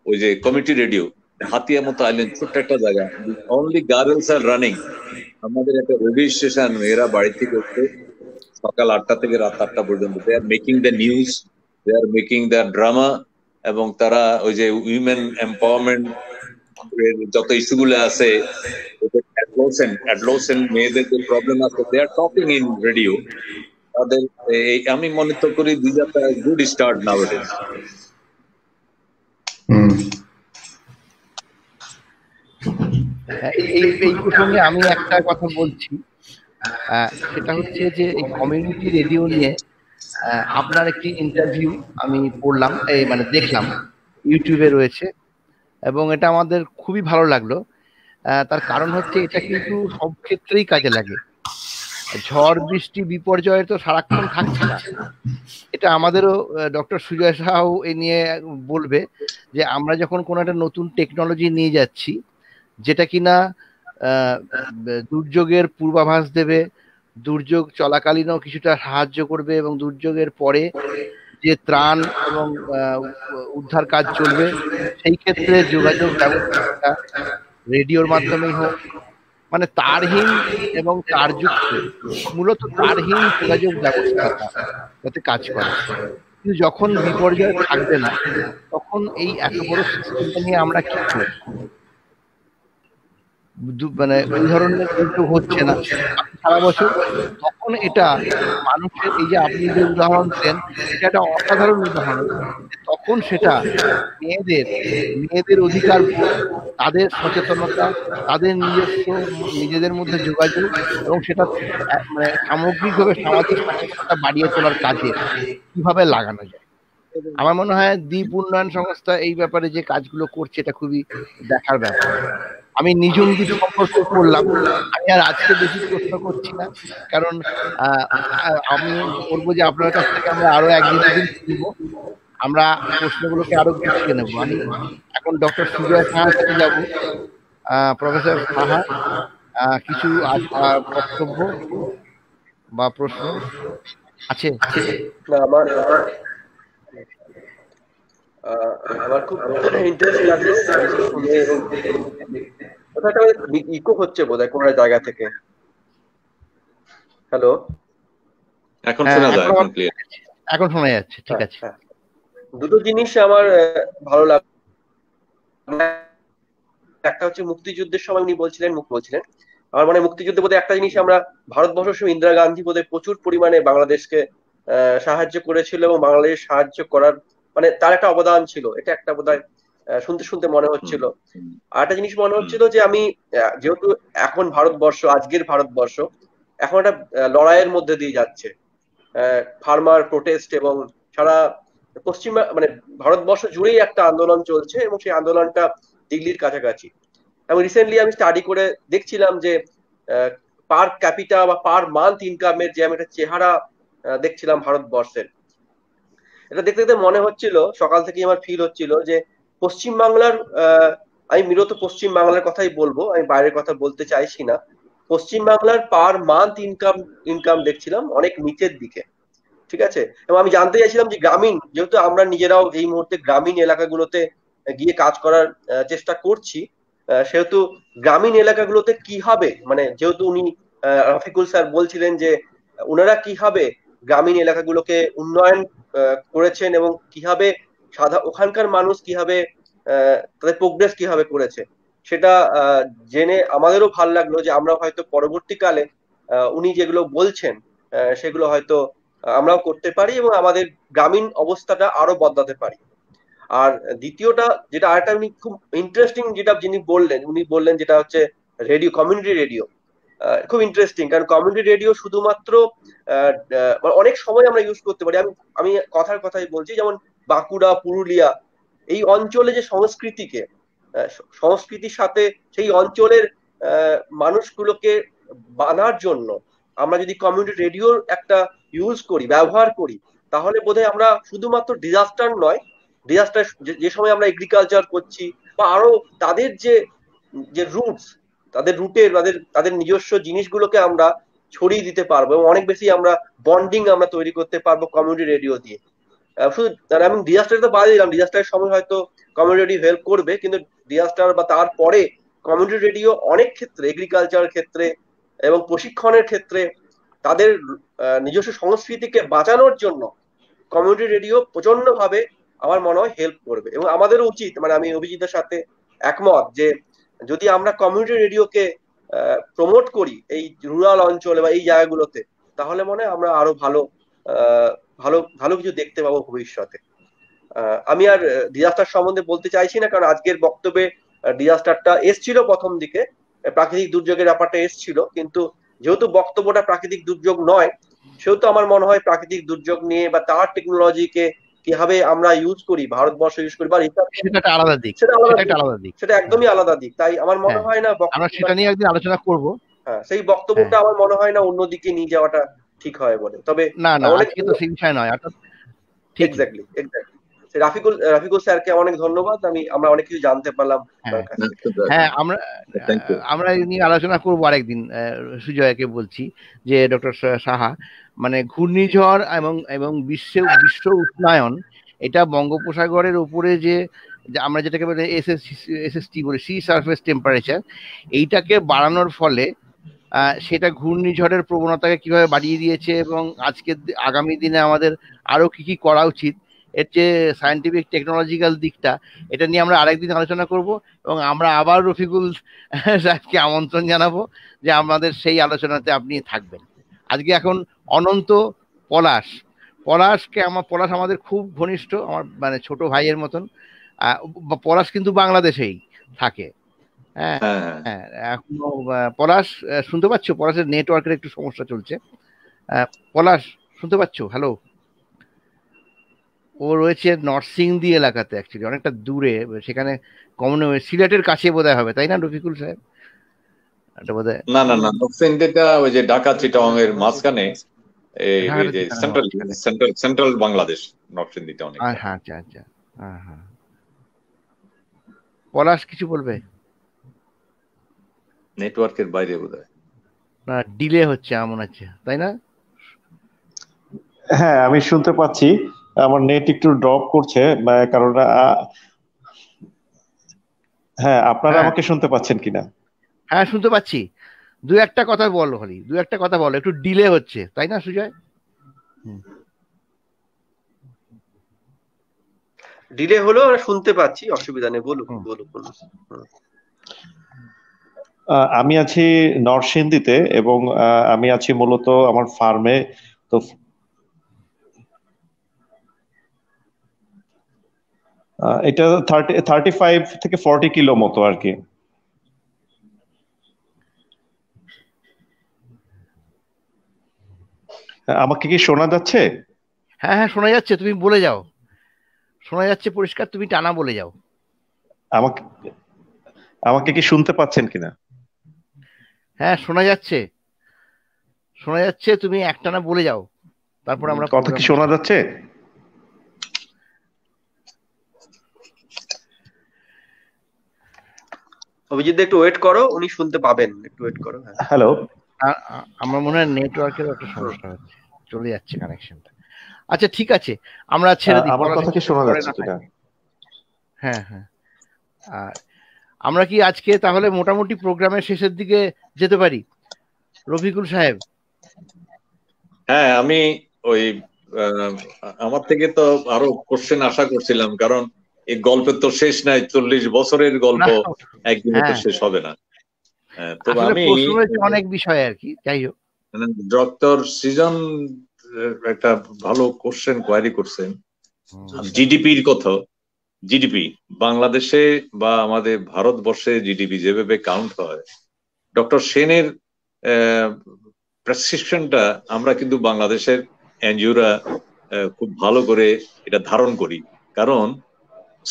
ওই যে কমিউনিটি রেডিও, হাতিয়া মতো আইল্যান্ড ছোট্ট একটা জায়গা, অনলি গার্লস আর রানিং। আমাদের একটা রেডিও স্টেশন, মেয়েরা বাড়ি থেকে উঠতে সকাল 8টা থেকে রাত 8টা পর্যন্ত they are making the news, they are making the drama, এবং তারা ওই যে উইমেন এম্পাওয়ারমেন্ট যত ইস্যুগুলো আছে, অ্যাডলোসেন্ট মেয়েদের যে প্রবলেম আছে, দে আর টকিং ইন রেডিও। তাদের আমি মনে তো করি this are the good start নাওয়াডেজ। এই প্রসঙ্গে আমি একটা কথা বলছি, সেটা হচ্ছে যে এই কমিউনিটি রেডিও নিয়ে আপনার একটি ইন্টারভিউ আমি পড়লাম, মানে দেখলাম, ইউটিউবে রয়েছে, এবং এটা আমাদের খুবই ভালো লাগলো। তার কারণ হচ্ছে এটা কিন্তু সব ক্ষেত্রেই কাজে লাগে। ঝড় বৃষ্টি বিপর্যয় তো সারাক্ষণ থাকছে না। এটা আমাদেরও ডক্টর সুজয় সাহাও এ নিয়ে বলবে যে আমরা যখন কোনো একটা নতুন টেকনোলজি নিয়ে যাচ্ছি যেটা কিনা দুর্যোগের পূর্বাভাস দেবে, দুর্যোগ চলাকালীনও কিছুটা সাহায্য করবে, এবং দুর্যোগের পরে যে ত্রাণ এবং উদ্ধার কাজ চলবে, সেই ক্ষেত্রে যোগাযোগ ব্যবস্থা রেডিওর মাধ্যমেই হোক, মানে তারহীন এবং তারযুক্ত, মূলত তারহীন যোগাযোগ ব্যবস্থা যাতে কাজ করে। কিন্তু যখন বিপর্যয় থাকবে না, তখন এই এত বড় সিস্টেমটা নিয়ে আমরা কি করব? মানে এই ধরনের দুর্যোগ হচ্ছে না সারা বছর, তখন এটা মানুষের, এই যে আপনি যে উদাহরণ দিলেন, এটা একটা অসাধারণ উদাহরণ। তখন সেটা মেয়েদের অধিকার, তাদের সচেতনতা, তাদের নিজেদের মধ্যে যোগাযোগ, এবং সেটা মানে সামগ্রিকভাবে সামাজিক সচেতনতা বাড়িয়ে তোলার কাজে কিভাবে লাগানো যায়। আমার মনে হয় দ্বীপ উন্নয়ন সংস্থা এই ব্যাপারে যে কাজগুলো করছে এটা খুবই দেখার ব্যাপার। আমি নিঝুম দ্বীপ সম্পর্কে বললাম, আমি আর আজকে বেশি প্রশ্ন করছি না, কারণ আমি বলবো যে আপনার কাছ থেকে আমরা আরো একদিন শুনব, আমরা প্রশ্নগুলোকে আরো গুছিয়ে নেবো। আমি এখন ডক্টর সুজয় সাহার কাছে যাবো। প্রফেসর সাহা, কিছু বক্তব্য বা প্রশ্ন আছে? না, আমার খুব ইন্টারেস্টিং লাগছে শুনে, এবং কথাটা ইকো হচ্ছে বোধহয় কোনো জায়গা থেকে। হ্যালো, এখন শোনা যায়? এখন শোনা যাচ্ছে, ঠিক আছে। দুটো জিনিস আমার ভালো লাগে। একটা হচ্ছে মুক্তিযুদ্ধের সময় উনি বলছিলেন আমার মানে মুক্তিযুদ্ধে বোধহয় একটা জিনিস আমরা ভারতবর্ষের সময় ইন্দিরা গান্ধী বোধহয় প্রচুর পরিমাণে বাংলাদেশকে সাহায্য করেছিল, এবং বাংলাদেশ সাহায্য করার মানে তার একটা অবদান ছিল, এটা একটা বোধহয় শুনতে শুনতে মনে হচ্ছিল। আর একটা জিনিস মনে হচ্ছিল যে আমি যেহেতু এখন আজকের ভারতবর্ষ এখন একটা লড়াইয়ের মধ্যে দিয়ে যাচ্ছে, ফার্মার প্রোটেস্ট, এবং সারা পশ্চিমা মানে ভারতবর্ষ জুড়েই একটা আন্দোলন চলছে, এবং সেই আন্দোলনটা দিল্লির কাছাকাছি। এবং রিসেন্টলি আমি স্টাডি করে দেখছিলাম যে পার ক্যাপিটা বা পার মান্থ ইনকামের যে আমি একটা চেহারা দেখছিলাম ভারতবর্ষের, এটা দেখতে দেখতে মনে হচ্ছিল, সকাল থেকে আমার ফিল হচ্ছিল যে পশ্চিমবাংলার, আমি মূলত পশ্চিমবাংলার কথাই বলবো, আমি বাইরের কথা বলতে চাইছি না, পশ্চিমবাংলার পার মান্থ ইনকাম দেখছিলাম অনেক নিচের দিকে, ঠিক আছে। এবং আমি জানতে চাইছিলাম যে গ্রামীণ, যেহেতু আমরা নিজেরাও এই মুহূর্তে গ্রামীণ এলাকাগুলোতে গিয়ে কাজ করার চেষ্টা করছি, সেহেতু গ্রামীণ এলাকাগুলোতে কি হবে, মানে যেহেতু উনি রফিকুল স্যার বলছিলেন যে ওনারা কিভাবে গ্রামীণ এলাকাগুলোকে উন্নয়ন করেছেন, এবং কিভাবে ওখানকার মানুষ কিভাবে তাদের প্রোগ্রেস কিভাবে করেছে, সেটা জেনে আমাদেরও ভালো লাগলো যে আমরা হয়তো পরবর্তীকালে উনি যেগুলো বলছেন সেগুলো হয়তো আমরাও করতে পারি, এবং আমাদের গ্রামীণ অবস্থাটা আরো বদলাতে পারি। আর দ্বিতীয়টা যেটা আরেকটা উনি খুব ইন্টারেস্টিং যেটা উনি বললেন যেটা হচ্ছে রেডিও, কমিউনিটি রেডিও। খুব ইন্টারেস্টিং, কারণ কমিউনিটি রেডিও শুধুমাত্র অনেক সময় আমরা ইউজ করতে পারি। আমি কথাই বলছি, যেমন বাঁকুড়া, পুরুলিয়া, এই অঞ্চলে যে সংস্কৃতির সাথে সেই অঞ্চলের মানুষগুলোকে বানার জন্য আমরা যদি কমিউনিটি রেডিওর একটা ব্যবহার করি, তাহলে বোধহয় আমরা শুধুমাত্র ডিজাস্টার নয়, ডিজাস্টার যে সময় আমরা এগ্রিকালচার করছি, বা আরো তাদের যে রুটস, তাদের নিজস্ব জিনিসগুলোকে আমরা ছড়িয়ে দিতে পারবো, এবং অনেক বেশি আমরা বন্ডিং আমরা তৈরি করতে পারবো কমিউনিটি রেডিও দিয়ে। শুধু আমি ডিজাস্টার তো বাদ দিলাম, ডিজাস্টারের সময় হয়তো কমিউনিটি রেডিও হেল্প করবে, কিন্তু ডিজাস্টার বা তারপরে কমিউনিটি রেডিও অনেক ক্ষেত্রে, এগ্রিকালচার ক্ষেত্রে এবং প্রশিক্ষণের ক্ষেত্রে, তাদের নিজস্ব সংস্কৃতিকে বাঁচানোর জন্য কমিউনিটি রেডিও প্রচন্ড ভাবে আমার মনে হয় হেল্প করবে। এবং আমাদেরও উচিত, মানে আমি অভিজিতের সাথে একমত, যে যদি আমরা কমিউনিটি রেডিওকে প্রমোট করি এই রুরাল অঞ্চলে বা এই জায়গাগুলোতে, তাহলে মনে হয় আমরা আরো ভালো কিছু দেখতে পাবো ভবিষ্যতে। আমি আর ডিজাস্টার সম্বন্ধে বলতে চাইছি না, কারণ আজকের বক্তব্যে ডিজাস্টারটা এসছিল প্রথম দিকে, প্রাকৃতিক দুর্যোগের ব্যাপারটা এসছিল, কিন্তু যেহেতু বক্তব্যটা প্রাকৃতিক দুর্যোগ নয়, সেহেতু আমার মনে হয় প্রাকৃতিক দুর্যোগ নিয়ে বা তার টেকনোলজিকে কিভাবে আমরা ইউজ করি, ভারতবর্ষ ইউজ করি, বা সেটা আলাদা দিক, সেটা একদমই আলাদা দিক। তাই আমার মনে হয় না আমরা সেটা নিয়ে একদিন আলোচনা করব। হ্যাঁ, সেই বক্তব্যটা আমার মনে হয় না অন্যদিকে নিয়ে যাওয়াটা ঠিক হয় বলে। তবে না, আজকে তো সেই বিষয় নয়। এক্স্যাক্টলি রাফিকুল স্যারকে অনেক ধন্যবাদ, আমরা অনেক কিছু জানতে পারলাম। হ্যাঁ, আমরা এই নিয়ে আলোচনা করবো আরেকদিন। সুজয়কে বলছি যে ডক্টর সাহা, মানে ঘূর্ণিঝড় এবং বিশ্ব উষ্ণায়ন, এটা বঙ্গোপসাগরের উপরে যে আমরা যেটাকে বলি এসএসটি বলি, সি সারফেস টেম্পারেচার, এইটাকে বাড়ানোর ফলে সেটা ঘূর্ণিঝড়ের প্রবণতাকে কিভাবে বাড়িয়ে দিয়েছে, এবং আগামী দিনে আমাদের আরো কি করা উচিত, এর যে সায়েন্টিফিক টেকনোলজিক্যাল দিকটা, এটা নিয়ে আমরা আরেকদিন আলোচনা করব, এবং আমরা আবার রফিকুল সাহেবকে আমন্ত্রণ জানাবো যে আমাদের সেই আলোচনাতে আপনি থাকবেন। আজকে এখন অনন্ত পলাশ আমাদের খুব ঘনিষ্ঠ, আমার মানে ছোট ভাইয়ের মতন। পলাশ কিন্তু বাংলাদেশেই থাকে। হ্যাঁ হ্যাঁ, এখনো পলাশ শুনতে পাচ্ছ? পলাশের নেটওয়ার্কের একটু সমস্যা চলছে। পলাশ শুনতে পাচ্ছ? হ্যালো। ও রয়েছে নরসিংদী এলাকাতে, অ্যাকচুয়ালি অনেকটা দূরে, সেখানে সিলেটের কাছে বোধহয় হবে, তাই না রফিকুল সাহেব? না না না, নরসিংদীটা ওই যে ঢাকা চিটাগাং এর মাঝখানে, এই যে সেন্ট্রাল বাংলাদেশ, নরসিংদীটা অনেক। আচ্ছা আচ্ছা, হ্যাঁ হ্যাঁ। পলাশ কিছু বলবে? নেটওয়ার্কের বাইরে বোধহয়, না ডিলে হচ্ছে মনে হচ্ছে, তাই না? হ্যাঁ আমি শুনতে পাচ্ছি, আমার নেট একটু ড্রপ করছে, কারণ হ্যাঁ আপনারা আমাকে শুনতে পাচ্ছেন কিনা? হ্যাঁ শুনতে পাচ্ছি। দু একটা কথা বলো, একটু ডিলে হচ্ছে, তাই না সুজয়? ডিলে হলো, শুনতে পাচ্ছি, অসুবিধা নেই, বলুন। আমি আছি নরসিংদীতে, এবং আমি আছি মূলত আমার ফার্মে। তো এটা 35 থেকে 40 কিলো মতো আর কি। আমাকে কি শোনা যাচ্ছে? হ্যাঁ হ্যাঁ শোনা যাচ্ছে, তুমি বলে যাও। শোনা যাচ্ছে পরিষ্কার, তুমি টানা বলে যাও। আমাকে কি শুনতে পাচ্ছেন কিনা? হ্যাঁ শোনা যাচ্ছে, তুমি একটানা বলে যাও, তারপর আমরা কথা কি শোনা যাচ্ছে? অভিজিৎ একটু ওয়েট করো, উনি শুনতে পাবেন, একটু ওয়েট করো। হ্যালো, আমার মনে হয় নেটওয়ার্কের একটা সমস্যা হচ্ছে, চলে যাচ্ছে কানেকশনটা। আচ্ছা ঠিক আছে, আমরা ছেড়ে দিই। আমার কথা কি শোনা যাচ্ছে কিনা? হ্যাঁ হ্যাঁ। আর আমরা কি আজকে তাহলে মোটামুটি প্রোগ্রামের শেষের দিকে যেতে পারি রফিকুল সাহেব? হ্যাঁ, আমি ওই আমার থেকে তো আরো কোশ্চেন আশা করছিলাম, কারণ এই গল্পের তো শেষ নাই, 40 বছরের গল্প একদিনে তো শেষ হবে না। তবে আমি অনেক বিষয় আর কি, যাই হোক। ডক্টর সৃজন একটা ভালো কোশ্চেন কোয়ারি করছেন জিডিপির কথা। জিডিপি বাংলাদেশে বা আমাদের ভারতবর্ষে জিডিপি যেভাবে কাউন্ট হয়, ডক্টর সেনের প্রেসক্রিপশনটা আমরা কিন্তু বাংলাদেশের এনজিওরা খুব ভালো করে এটা ধারণ করি। কারণ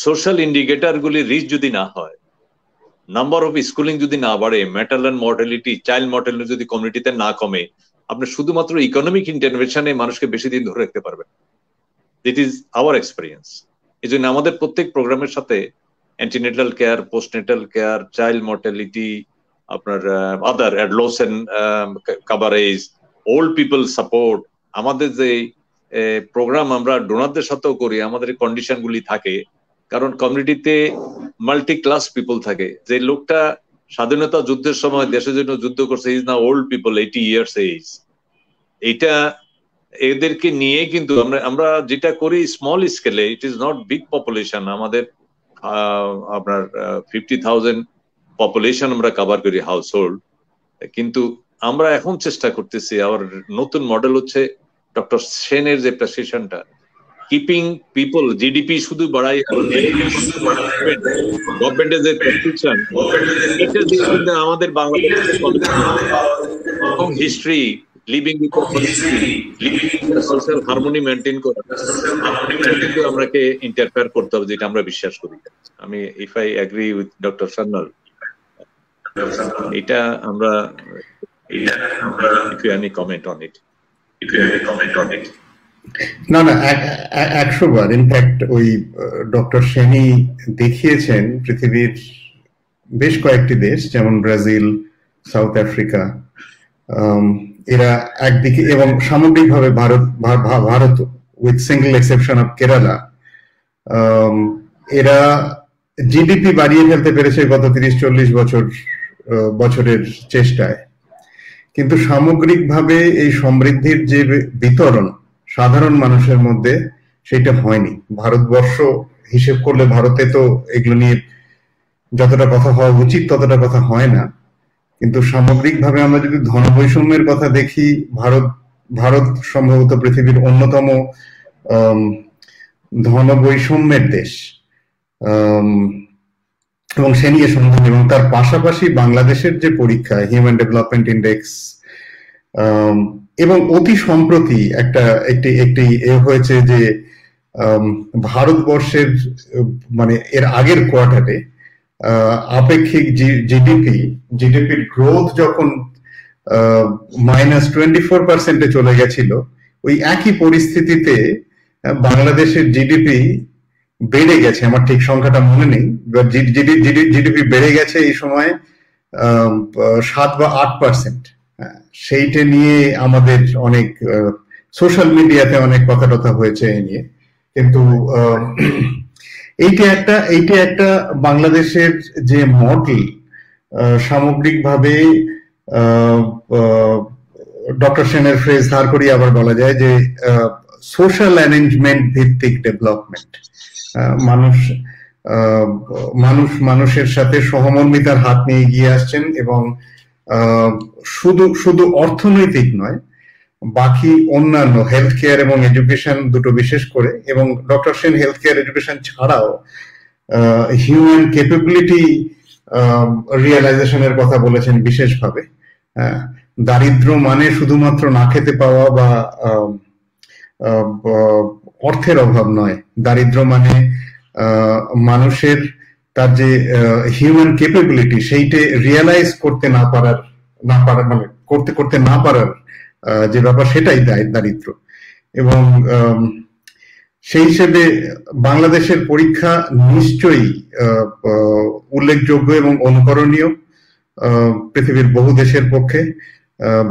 সোশ্যাল ইন্ডিকেটর গুলি রিচ যদি না হয়, নাম্বার অফ স্কুলিং যদি না বাড়ে, ম্যাটারনাল মর্টালিটি, চাইল্ড মর্টালিটি যদি কমিউনিটিতে না কমে, আপনি শুধুমাত্র ইকোনমিক ইন্টারভেনশনে মানুষকে বেশি দিন ধরে রাখতে পারবেন। That is our experience. এই জন্য আমাদের প্রত্যেক প্রোগ্রামের সাথে antenatal care, postnatal care, child mortality, আপনার other adolescent coverage, old people support, আমাদের যে প্রোগ্রাম আমরা ডোনারদের সাথেও করি, আমাদের কন্ডিশন গুলি থাকে। কারণ কমিউনিটিতে মাল্টি ক্লাস পিপল থাকে। যে লোকটা স্বাধীনতা যুদ্ধের সময় দেশের জন্য যুদ্ধ করছে, ইজ না ওল্ড পিপল, 80 ইয়ার্স এজ। এইটা এদেরকে নিয়ে কিন্তু আমরা যেটা করি স্মল স্কেলে, it is not big population. আমাদের আপনার 50,000 পপুলেশন আমরা কভার করি হাউস হোল্ড। কিন্তু আমরা এখন চেষ্টা করতেছি, আমার নতুন মডেল হচ্ছে ডক্টর সেনের যে প্রেসক্রিপশনটা, কিপিং পিপল, জিডিপি শুধু বাড়াই, গভর্নমেন্টের যে প্রেসক্রিপশন, এটা দিয়ে কিন্তু আমাদের বাংলাদেশের history, living with social harmony maintain করা, কিন্তু আমরাকে ইন্টারফেয়ার করতে হবে, যেটা আমরা বিশ্বাস করি। আমি if I agree with doctor Sanyal, এটা আমরা if you have any comment on it. না 100 বার। ইনফ্যাক্ট ওই ডক্টর সেনি দেখিয়েছেন পৃথিবীর বেশ কয়েকটি দেশ, যেমন ব্রাজিল, সাউথ আফ্রিকা, এরা একদিকে, এবং সামগ্রিকভাবে Bharat with single exception of Kerala, এরা জিডিপি বাড়িয়ে ফেলতে পেরেছে গত 30-40 বছরের চেষ্টায়। কিন্তু সামগ্রিকভাবে এই সমৃদ্ধির যে বিতরণ সাধারণ মানুষের মধ্যে, সেটা হয়নি। ভারতবর্ষ হিসেব করলে ভারতে তো এগুলো নিয়ে যতটা কথা হওয়া উচিত ততটা কথা হয় না, কিন্তু সামগ্রিকভাবে আমরা যদি ধনবৈষম্যের কথা দেখি, ভারত সম্ভবত পৃথিবীর অন্যতম ধনবৈষম্যের দেশ, এবং সে নিয়ে সন্ধান। এবং তার পাশাপাশি বাংলাদেশের যে পরীক্ষা হিউম্যান ডেভেলপমেন্ট ইন্ডেক্স, এবং অতি সম্প্রতি একটি হয়েছে যে ভারতবর্ষের মানে এর আগের কোয়ার্টারে আপেক্ষিক জিডিপির গ্রোথ যখন -24% চলে গেছিল, ওই একই পরিস্থিতিতে বাংলাদেশের জিডিপি বেড়ে গেছে, আমার ঠিক সংখ্যাটা মনে নেই, জিডিপি বেড়ে গেছে এই সময় 7 বা 8%। সেইটা নিয়ে আমাদের অনেক সোশ্যাল মিডিয়াতে অনেক কথা টথা হয়েছে এই নিয়ে, কিন্তু এইটা একটা বাংলাদেশের যে মডেল, সামগ্রিকভাবে ডক্টর সেনের ফ্রেজ ধার করিয়ে আবার বলা যায় যে সোশ্যাল অ্যারেঞ্জমেন্ট ভিত্তিক ডেভেলপমেন্ট। মানুষের সাথে সহমর্মিতার হাত নিয়ে এগিয়ে আসছেন, এবং শুধু অর্থনৈতিক নয়, বাকি অন্যান্য হেলথ কেয়ার এবং এডুকেশন দুটো বিশেষ করে, এবং doctor Sen health care education ছাড়াও হিউম্যান ক্যাপাবিলিটি রিয়েলাইজেশনের কথা বলেছেন বিশেষভাবে। দারিদ্র মানে শুধুমাত্র না খেতে পাওয়া বা অর্থের অভাব নয়, দারিদ্র মানে মানুষের তার যে হিউম্যান ক্যাপাবিলিটি সেইটা রিয়েলাইজ করতে না পারার মানে করতে না পারার যে ব্যাপার, সেটাই দারিদ্র। এবং সেই হিসেবে বাংলাদেশের পরীক্ষা নিশ্চয়ই উল্লেখযোগ্য এবং অনুকরণীয় পৃথিবীর বহু দেশের পক্ষে,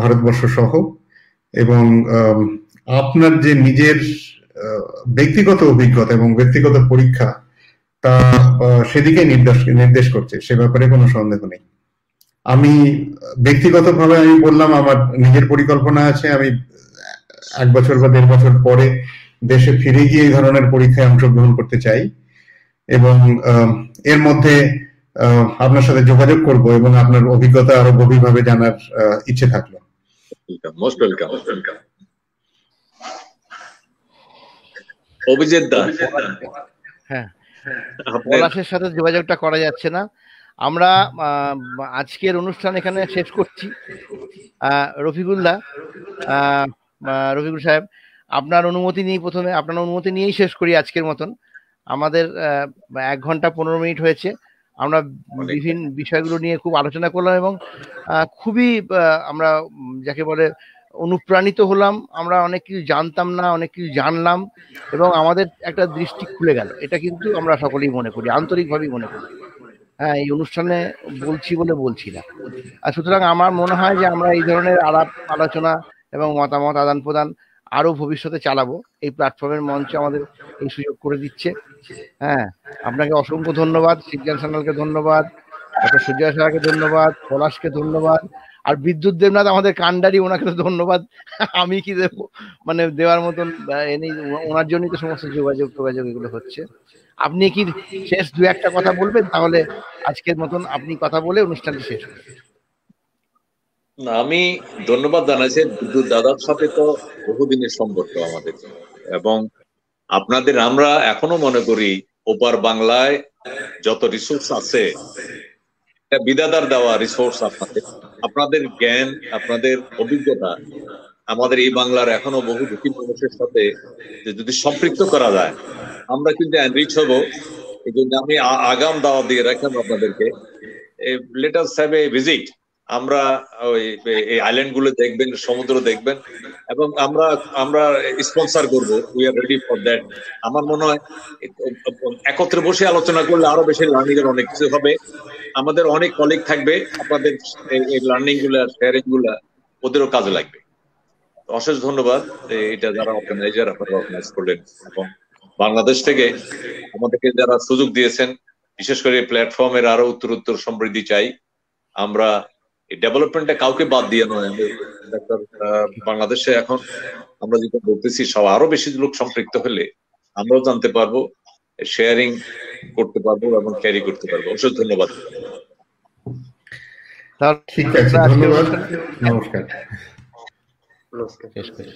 ভারতবর্ষ সহ। এবং আপনার যে নিজের ব্যক্তিগত অভিজ্ঞতা এবং ব্যক্তিগত পরীক্ষা, তা সেদিকে নির্দেশ করছে, সে ব্যাপারে কোনো সন্দেহ নেই। আমি ব্যক্তিগতভাবে আমি বললাম, আমার নিজের পরিকল্পনা আছে, আমি 1 বছর বা 1.5 বছর পরে দেশে ফিরে গিয়ে এই ধরনের পরীক্ষায় অংশগ্রহণ করতে চাই, এবং এর মধ্যে আপনার সাথে যোগাযোগ করব এবং আপনার অভিজ্ঞতা আরো গভীরভাবে জানার ইচ্ছে থাকলো। Most welcome. অভিজিৎ দা, হ্যাঁ, পলাশের সাথে যোগাযোগটা করা যাচ্ছে না। আমরা আজকের অনুষ্ঠান এখানে শেষ করছি। রফিকুল সাহেব, আপনার অনুমতি নিয়ে প্রথমে আপনার অনুমতি নিয়েই শেষ করি আজকের মতন। আমাদের 1 ঘন্টা 15 মিনিট হয়েছে। আমরা বিভিন্ন বিষয়গুলো নিয়ে খুব আলোচনা করলাম, এবং খুবই আমরা যাকে বলে অনুপ্রাণিত হলাম। আমরা অনেক কিছু জানতাম না, অনেক কিছু জানলাম, এবং আমাদের একটা দৃষ্টি খুলে গেল। এটা কিন্তু আমরা সকলেই মনে করি, আন্তরিকভাবেই মনে করি। হ্যাঁ, এই অনুষ্ঠানে বলছি বলে বলছি না। আর সুতরাং আমার মনে হয় যে আমরা এই ধরনের আলাপ আলোচনা এবং মতামত আদান প্রদান আরো ভবিষ্যতে চালাবো। এই প্ল্যাটফর্মের মঞ্চ আমাদের এই সুযোগ করে দিচ্ছে। হ্যাঁ, আপনাকে অসংখ্য ধন্যবাদ, শিবজান সান্যালকে ধন্যবাদ, ডক্টর সুজয় সাহাকে ধন্যবাদ, পলাশকে ধন্যবাদ, আর বিদ্যুৎ দেবনাথ আমাদের কান্ডারি, ওনাকে তো ধন্যবাদ। আমি কি দেবো, মানে দেওয়ার মতন এনেই, ওনার জন্যই তো সমস্ত যোগাযোগ এগুলো হচ্ছে। আপনি কি শেষ 2-1টা কথা বলবেন? তাহলে আজকের মতন আপনি কথা বলে অনুষ্ঠানটি শেষ করবেন। আমি ধন্যবাদ জানাচ্ছি। বিদ্যুৎ দাদার সাথে তো বহুদিনের সম্পর্ক আমাদের, এবং আপনাদের আমরা এখনো মনে করি ওপার বাংলায় যত রিসোর্স আছে, বিধাতার দেওয়া রিসোর্স, আপনাদের জ্ঞান, আপনাদের অভিজ্ঞতা আমাদের এই বাংলার এখনো বহু দুঃখী মানুষের সাথে যদি সম্পৃক্ত করা যায়, আমরা কিন্তু এনরিচ হব। এই জন্য আমি আগাম দাওয়াত দিয়ে রাখলাম আপনাদেরকে, let us have a visit. আমরা এই আইল্যান্ড গুলো দেখবেন, সমুদ্র দেখবেন, এবং আমরা স্পন্সর করব। We are ready for that. আমার মনে হয় একত্রে বসে আলোচনা করলে আরো বেশি লার্নিং এর অনেক কিছু হবে। আমাদের অনেক কলিগ থাকবে, আপনাদের এই লার্নিং গুলা, শেয়ারিং গুলা ওদেরও কাজে লাগবে। অশেষ ধন্যবাদ এটা যারা অর্গানাইজার, আপনারা অর্গানাইজ করলেন, এবং বাংলাদেশ থেকে আমাদেরকে যারা সুযোগ দিয়েছেন, বিশেষ করে প্ল্যাটফর্মের আরো উত্তর সমৃদ্ধি চাই। আমরা এই ডেভেলপমেন্টটা কাউকে বাদ দিয়ে নয়, বাংলাদেশে এখন আমরা যেটা বলতেছি, সব আরো বেশি লোক সম্পৃক্ত হলে আমরাও জানতে পারবো, শেয়ারিং করতে পারবো এবং ক্যারি করতে পারবো। অবশ্যই ধন্যবাদ। ঠিক আছে, ধন্যবাদ, নমস্কার। নমস্কার।